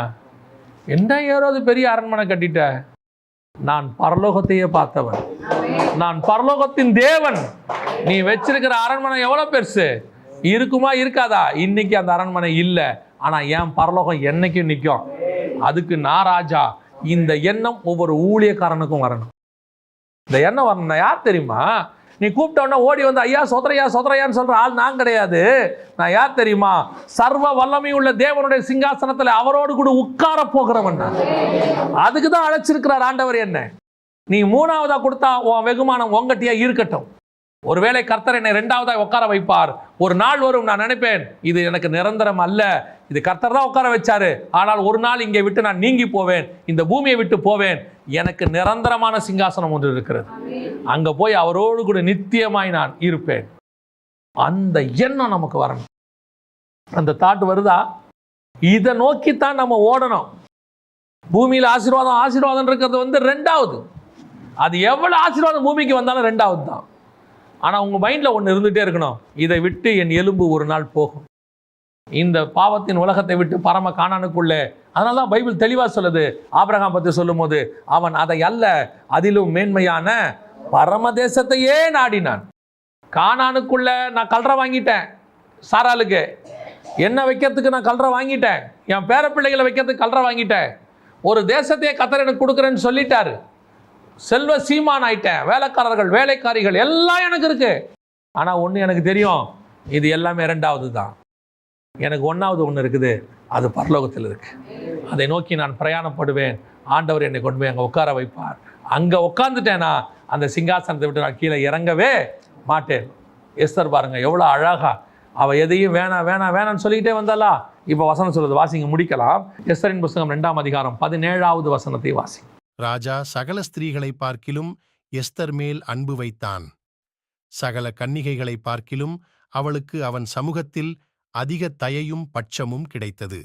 Speaker 1: என்ன ஏரோது பெரிய அரண்மனை கட்டிட்ட? நான் பரலோகத்தையே பார்த்தவன், நான் பரலோகத்தின் தேவன். நீ வச்சிருக்கிற அரண்மனை எவ்வளோ பெருசு இருக்குமா இருக்காதா? இன்னைக்கு அந்த அரண்மனை இல்லை, ஆனால் என் பரலோகம் என்னைக்கும் நிற்கும். அதுக்கு நான் ராஜா. இந்த எண்ணம் ஒவ்வொரு ஊழியக்காரனுக்கும் வரணும். இந்த எண்ணம் வரணும். யார் தெரியுமா? நீ கூப்பிட்டோன்னா ஓடி வந்து ஐயா சோதரையா சோதரையான்னு சொல்ற ஆள் நான் கிடையாது. நான் யார் தெரியுமா? சர்வ வல்லமை உள்ள தேவனுடைய சிங்காசனத்தில் அவரோடு கூட உட்கார போகிறவன். அதுக்கு தான் அழைச்சிருக்கிறார் ஆண்டவர். என்ன நீ 3வதா கொடுத்தா உன் வெகுமானம் உங்கட்டியா இருக்கட்டும். ஒருவேளை கர்த்தர் என்னை 2வதா உட்கார வைப்பார். ஒரு நாள் வரும், நான் நினைப்பேன் இது எனக்கு நிரந்தரம் அல்ல, இது கர்த்தர் தான் உட்கார வச்சாரு, ஆனால் ஒரு நாள் இங்கே விட்டு நான் நீங்கி போவேன், இந்த பூமியை விட்டு போவேன், எனக்கு நிரந்தரமான சிங்காசனம் ஒன்று இருக்கிறது, அங்க போய் அவரோடு கூட நித்தியமாய் நான் இருப்பேன். அந்த எண்ணம் நமக்கு வரணும். அந்த தாட் வருதா? இதை நோக்கித்தான் நம்ம ஓடணும். பூமியில் ஆசீர்வாதம் இருக்கிறது 2வது. அது எவ்வளவு ஆசீர்வாதம் பூமிக்கு வந்தாலும் 2வது தான். ஆனால் உங்கள் மைண்டில் ஒன்று இருந்துகிட்டே இருக்கணும், இதை விட்டு என் எலும்பு ஒரு நாள் போகும், இந்த பாவத்தின் உலகத்தை விட்டு பரம கானானுக்குள்ளே. அதனால தான் பைபிள் தெளிவாக சொல்லுது. ஆபிரகாம் பற்றி சொல்லும் போது, அவன் அதை அல்ல அதிலும் மேன்மையான பரம தேசத்தையே நாடினான். கானானுக்குள்ள நான் கல்ற வாங்கிட்டேன், சாராளுக்கு என்ன வைக்கிறதுக்கு நான் கல்ற வாங்கிட்டேன், என் பேர பிள்ளைகளை வைக்கிறதுக்கு கல்ற வாங்கிட்டேன், ஒரு தேசத்தையே கர்த்தர் எனக்கு கொடுக்குறேன்னு சொல்லிட்டாரு, செல்வ சீமான் ஆயிட்டேன், வேலைக்காரர்கள் வேலைக்காரிகள் எல்லாம் எனக்கு இருக்கு. ஆனால் ஒன்று எனக்கு தெரியும், இது எல்லாமே 2வது தான். எனக்கு 1வது ஒன்று இருக்குது, அது பரலோகத்தில் இருக்கு. அதை நோக்கி நான் பிரயாணப்படுவேன். ஆண்டவர் என்னை கொண்டு போய் அங்கே உட்கார வைப்பார். அங்கே உட்காந்துட்டேன்னா அந்த சிங்காசனத்தை விட்டு நான் கீழே இறங்கவே மாட்டேன். எஸ்தர் பாருங்க எவ்வளோ அழகா, அவள் எதையும் வேணான்னு சொல்லிக்கிட்டே வந்தாலா. இப்போ வசனம் சொல்லுது, வாசிங்க முடிக்கலாம். எஸ்தரின் புஸ்தகம் 2ஆம் அதிகாரம் 17வது வசனத்தை வாசி.
Speaker 2: ராஜா சகல ஸ்திரீகளை பார்க்கிலும் எஸ்தர் மேல் அன்பு வைத்தான். சகல கன்னிகைகளை பார்க்கிலும் அவளுக்கு அவன் சமூகத்தில் அதிக தயையும் பட்சமும் கிடைத்தது.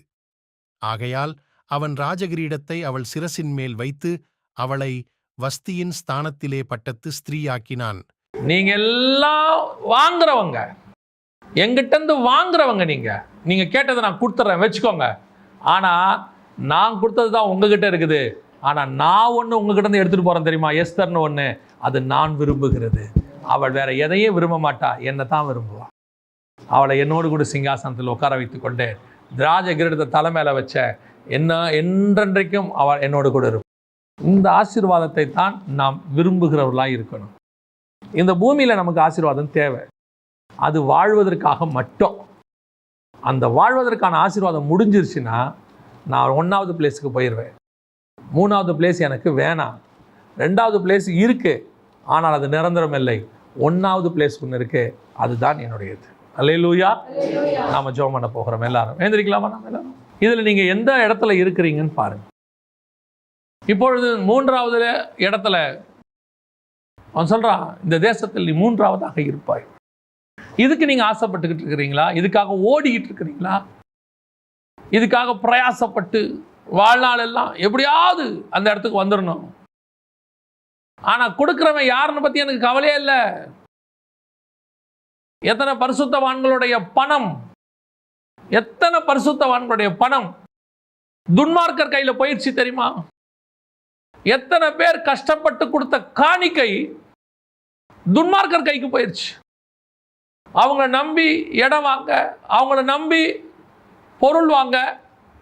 Speaker 2: ஆகையால் அவன் ராஜகிரீடத்தை அவள் சிரசின் மேல் வைத்து அவளை வஸ்தியின் ஸ்தானத்திலே பட்டத்து ஸ்திரீயாக்கினான்.
Speaker 1: நீங்க எல்லாம் வாங்குறவங்க, எங்கிட்ட இருந்து வாங்குறவங்க, நீங்க கேட்டதை நான் கொடுத்துட்றேன் வச்சுக்கோங்க. ஆனா நான் கொடுத்தது தான் உங்ககிட்ட இருக்குது. ஆனால் நான் ஒன்று உங்ககிட்ட இருந்து எடுத்துகிட்டு போகிறேன் தெரியுமா? எஸ்தர்னு ஒன்று, அது நான் விரும்புகிறது. அவள் வேற எதையும் விரும்ப மாட்டா, என்னை தான் விரும்புவாள். அவளை என்னோடு கூட சிங்காசனத்தில் உட்கார வைத்து கொண்டேன். ராஜ கிரீடத்தை தலை மேலே வச்ச என்ன என்றென்றைக்கும் அவள் என்னோடு கூட இருக்கும். இந்த ஆசீர்வாதத்தை தான் நாம் விரும்புகிறவர்களாக இருக்கணும். இந்த பூமியில் நமக்கு ஆசீர்வாதம் தேவை, அது வாழ்வதற்காக மட்டும். அந்த வாழ்வதற்கான ஆசீர்வாதம் முடிஞ்சிருச்சுன்னா நான் 1வது பிளேஸுக்கு போயிடுவேன். 3வது பிளேஸ் எனக்கு வேணாம். 2வது பிளேஸ் இருக்குது, ஆனால் அது நிரந்தரம் இல்லை. 1வது பிளேஸ் ஒன்று இருக்குது, அதுதான் என்னுடையது. அல்லேலூயா. நாம் ஜெபம் பண்ண போகிறோம். எல்லாரும் எழுந்திரிக்கலாமா? நாம் எல்லாரும் இதில் நீங்கள் எந்த இடத்துல இருக்கிறீங்கன்னு பாருங்கள். இப்பொழுது 3வது இடத்துல அவன் சொல்கிறான், இந்த தேசத்தில் நீ 3வதாக இருப்பாய். இதுக்கு நீங்கள் ஆசைப்பட்டுக்கிட்டு இருக்கிறீங்களா? இதுக்காக ஓடிக்கிட்டு இருக்கிறீங்களா? இதுக்காக பிரயாசப்பட்டு வாழ்நாள் எல்லாம் எப்படியாவது அந்த இடத்துக்கு வந்துடணும். ஆனால் கொடுக்குறவன் யாருன்னு பற்றி எனக்கு கவலையே இல்லை. எத்தனை பரிசுத்தவான்களுடைய பணம், எத்தனை பரிசுத்தவான்களுடைய பணம் துன்மார்க்கர் கையில் போயிடுச்சு தெரியுமா? எத்தனை பேர் கஷ்டப்பட்டு கொடுத்த காணிக்கை துன்மார்க்கர் கைக்கு போயிடுச்சு. அவங்கள நம்பி இடம் வாங்க, அவங்கள நம்பி பொருள் வாங்க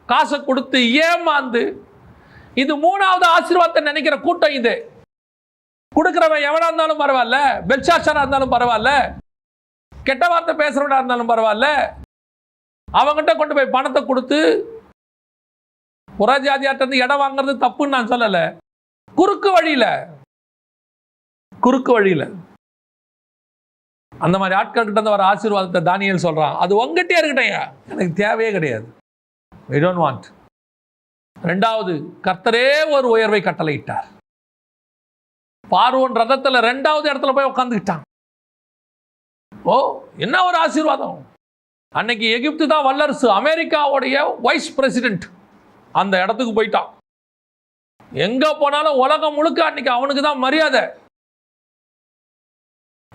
Speaker 1: காசை கொடுத்து ஏமாந்து, இது 3வது ஆசீர்வாதத்தை நினைக்கிற கூட்டம் இது. கொடுக்கிறவன் எவனா இருந்தாலும் பரவாயில்ல, பெல்ஷாத்சாரா இருந்தாலும் பரவாயில்ல, கெட்ட வார்த்தை பேசுறவனா இருந்தாலும் பரவாயில்ல, அவங்ககிட்ட கொண்டு போய் பணத்தை கொடுத்து புறஜாதியாட்ட இருந்து இடம் வாங்குறது தப்புன்னு நான் சொல்லலை. குறுக்கு வழியில அந்த மாதிரி ஆட்கள் கிட்ட இருந்து வர ஆசீர்வாதத்தை தானியேல் சொல்றான், அது உங்ககிட்டே இருக்கட்டையா, எனக்கு தேவையே கிடையாது. we don't want. 2வது, கர்த்தரே ஒரு உயர்வை கட்டளையிட்டார். பார்வோன் ரதத்தில் 2வது இடத்துல போய் உட்காந்துக்கிட்டான். ஓ, என்ன ஒரு ஆசீர்வாதம்! அன்னைக்கு எகிப்து தான் வல்லரசு, அமெரிக்காவுடைய வைஸ் பிரசிடென்ட் அந்த இடத்துக்கு போயிட்டான். எங்க போனாலும் உலகம் முழுக்க அன்னைக்கு அவனுக்கு தான் மரியாதை.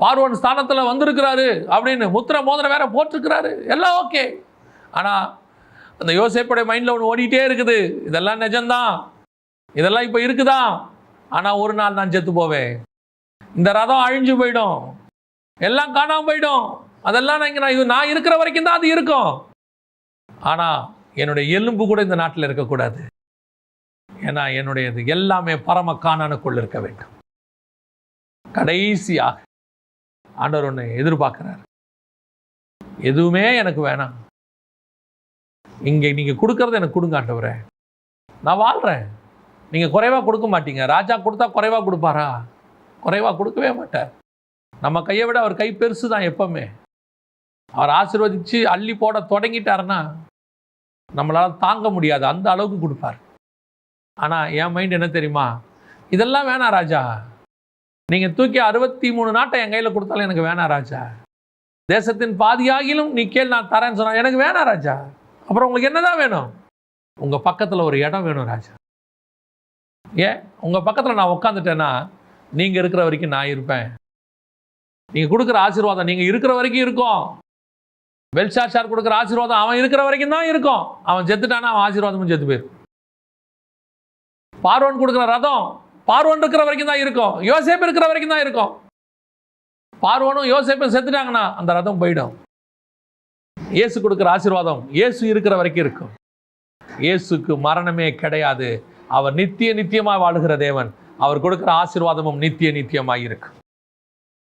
Speaker 1: பார்வோன் ஸ்தானத்தில் வந்திருக்கிறாரு அப்படின்னு முத்திர மோதிரம் வேற போட்டிருக்கிறாரு, எல்லாம் ஓகே. ஆனால் அந்த யோசேப்புடைய மைண்டில் ஒன்று ஓடிட்டே இருக்குது, இதெல்லாம் நிஜம்தான், இதெல்லாம் இப்போ இருக்குதா, ஆனால் ஒரு நாள் நான் செத்து போவேன், இந்த ரதம் அழிஞ்சு போயிடும், எல்லாம் காணாமல் போயிடும், அதெல்லாம் நான் இருக்கிற வரைக்கும் தான் அது இருக்கும். ஆனால் என்னுடைய எலும்பு கூட இந்த நாட்டில் இருக்கக்கூடாது. ஏன்னா என்னுடையது எல்லாமே பரம கானானுக்குள் இருக்க வேண்டும். கடைசியாக ஆண்டவர் ஒன்று எதிர்பார்க்கிறார், எதுவுமே எனக்கு வேணாம், இங்கே நீங்கள் கொடுக்கறது எனக்கு கொடுங்க ஆண்டவரே, நான் வாழ்கிறேன். நீங்கள் குறைவாக கொடுக்க மாட்டீங்க. ராஜா கொடுத்தா குறைவாக கொடுப்பாரா? குறைவாக கொடுக்கவே மாட்டார். நம்ம கையை விட அவர் கை பெருசு தான் எப்பவுமே. அவர் ஆசீர்வதித்து அள்ளி போட தொடங்கிட்டாருன்னா நம்மளால் தாங்க முடியாது, அந்த அளவுக்கு கொடுப்பார். ஆனால் என் மைண்ட் என்ன தெரியுமா, இதெல்லாம் வேணாம் ராஜா, நீங்கள் தூக்கி 63 நாட்டை என் கையில் கொடுத்தாலும் எனக்கு வேணாம் ராஜா, தேசத்தின் பாதியாகிலும் நீ கேள் நான் தரேன்னு சொன்னா எனக்கு வேணாம் ராஜா. அப்புறம் உங்களுக்கு என்னதான் வேணும்? உங்கள் பக்கத்தில் ஒரு இடம் வேணும் ராஜா. ஏன் உங்கள் பக்கத்தில் நான் உட்காந்துட்டேன்னா நீங்கள் இருக்கிற வரைக்கும் நான் இருப்பேன். நீங்கள் கொடுக்குற ஆசீர்வாதம் நீங்கள் இருக்கிற வரைக்கும் இருக்கும். பெல்ஷாத்சார் கொடுக்குற ஆசீர்வாதம் அவன் இருக்கிற வரைக்கும் தான் இருக்கும். அவன் செத்துட்டானா அவன் ஆசீர்வாதமும் செத்து போயிடும். பார்வோன் கொடுக்குற ரதம் பார்வோன் இருக்கிற வரைக்கும் தான் இருக்கும், யோசேப்பு இருக்கிற வரைக்கும் தான் இருக்கும். பார்வோனும் யோசேப்பும் செத்துட்டாங்கன்னா அந்த ரதம் போயிடும். இயேசு கொடுக்குற ஆசீர்வாதம் இயேசு இருக்கிற வரைக்கும் இருக்கும். இயேசுக்கு மரணமே கிடையாது. அவர் நித்தியமாக வாழுகிற தேவன். அவர் கொடுக்குற ஆசீர்வாதமும் நித்தியமாக இருக்கு.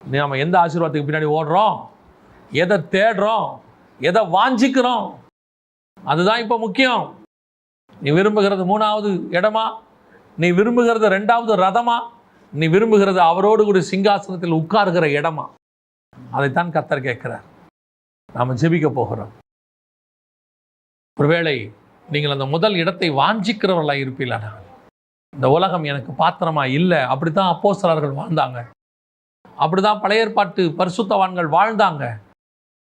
Speaker 1: நாம எந்த ஆசீர்வாதத்துக்கு பின்னாடி ஓடுறோம், எதை தேடுறோம், எதை வாஞ்சிக்கிறோம், அதுதான் இப்போ முக்கியம். நீ விரும்புகிறது 3வது இடமா, நீ விரும்புகிறது 2வது ரதமா, நீ விரும்புகிறது அவரோடு கூட சிங்காசனத்தில் உட்காருகிற இடமா? அதைத்தான் கர்த்தர் கேட்கிறார். நாம் ஜெபிக்க போகிறோம். ஒருவேளை நீங்கள் அந்த முதல் இடத்தை வாஞ்சிக்கிறவர்களாக இருப்பீங்களா? இந்த உலகம் எனக்கு பாத்திரமா இல்லை, அப்படித்தான் அப்போஸ்தலர்கள் வாழ்ந்தாங்க, அப்படிதான் பழைய ஏற்பாட்டு பரிசுத்தவான்கள் வாழ்ந்தாங்க.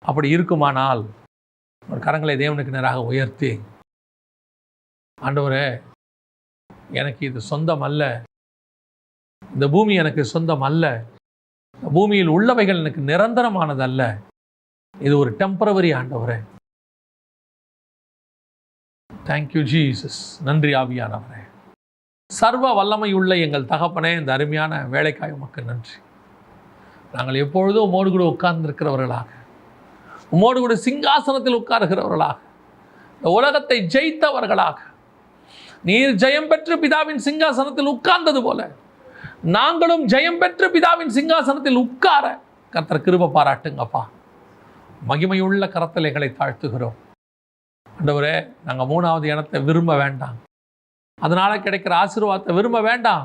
Speaker 1: அப்படி இருக்குமானால் ஒரு கரங்களை தேவனுக்கு நேராக உயர்த்தி, ஆண்டவரே எனக்கு இது சொந்தம் அல்ல, இந்த பூமி எனக்கு சொந்தம் அல்ல, பூமியில் உள்ளவைகள் எனக்கு நிரந்தரமானது அல்ல, இது ஒரு டெம்பரவரி ஆண்டவரே. Thank you Jesus. நன்றி ஆவியானவரே. சர்வ வல்லமையுள்ள எங்கள் தகப்பனே, இந்த அருமையான வேலைக்காய் உமக்கு நன்றி. நாங்கள் எப்பொழுதும் உம்மோடு கூட உட்கார்ந்திருக்கிறவர்களாக, உம்மோடு கூட சிங்காசனத்தில் உட்காருகிறவர்களாக, இந்த உலகத்தை ஜெயித்தவர்களாக நீர் ஜெயம் பெற்று பிதாவின் சிங்காசனத்தில் உட்கார்ந்தது போல நாங்களும் ஜெயம் பெற்று பிதாவின் சிங்காசனத்தில் உட்கார கர்த்தர் கிருபை பாராட்டுங்கப்பா. மகிமையுள்ள கரத்தில் எங்களை தாழ்த்துகிறோம். ஆண்டவரே, நாங்கள் 3வது இடத்தை விரும்ப வேண்டாம், அதனால கிடைக்கிற ஆசீர்வாதத்தை விரும்ப வேண்டாம்,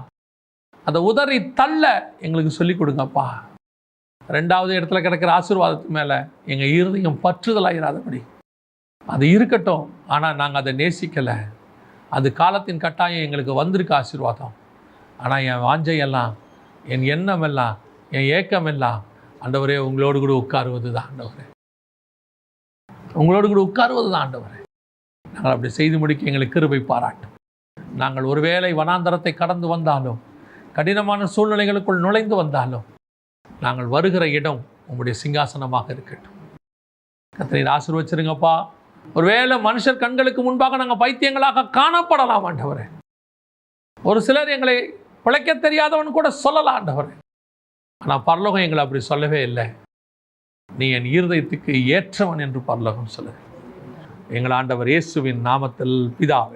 Speaker 1: அதை உதறி தள்ள எங்களுக்கு சொல்லிக் கொடுங்கப்பா. 2வது இடத்துல கிடைக்கிற ஆசீர்வாதத்து மேலே எங்கள் இருதயம் பற்றுதலாயிராதபடி அது இருக்கட்டும். ஆனால் நாங்கள் அதை நேசிக்கலை, அது காலத்தின் கட்டாயம் எங்களுக்கு வந்திருக்க ஆசீர்வாதம். ஆனால் என் வாஞ்சையெல்லாம், என் எண்ணம் எல்லாம், என் ஏக்கம் எல்லாம் ஆண்டவரே உங்களோடு கூட உட்காருவது தான் ஆண்டவரே, உங்களோடு கூட உட்காருவது தான் ஆண்டவரே. நாங்கள் அப்படி செய்து முடிக்க எங்களுக்கு கிருபை பாராட்டும். நாங்கள் ஒருவேளை வனாந்தரத்தை கடந்து வந்தாலும், கடினமான சூழ்நிலைகளுக்குள் நுழைந்து வந்தாலும், நாங்கள் வருகிற இடம் உங்களுடைய சிங்காசனமாக இருக்கட்டும். கர்த்தரை ஆசீர்வச்சிருங்கப்பா. ஒருவேளை மனுஷர் கண்களுக்கு முன்பாக நாங்கள் பைத்தியங்களாக காணப்படலாம் ஆண்டவரே. ஒரு சிலர் எங்களை பிழைக்க தெரியாதவன் கூட சொல்லலாம் ஆண்டவரே. ஆனால் பரலோகம் எங்களை அப்படி சொல்லவே இல்லை. நீ என் இருதயத்துக்கு ஏற்றவன் என்று பரலோகம் சொல்லுது. எங்கள் ஆண்டவர் இயேசுவின் நாமத்தில் பிதாவே.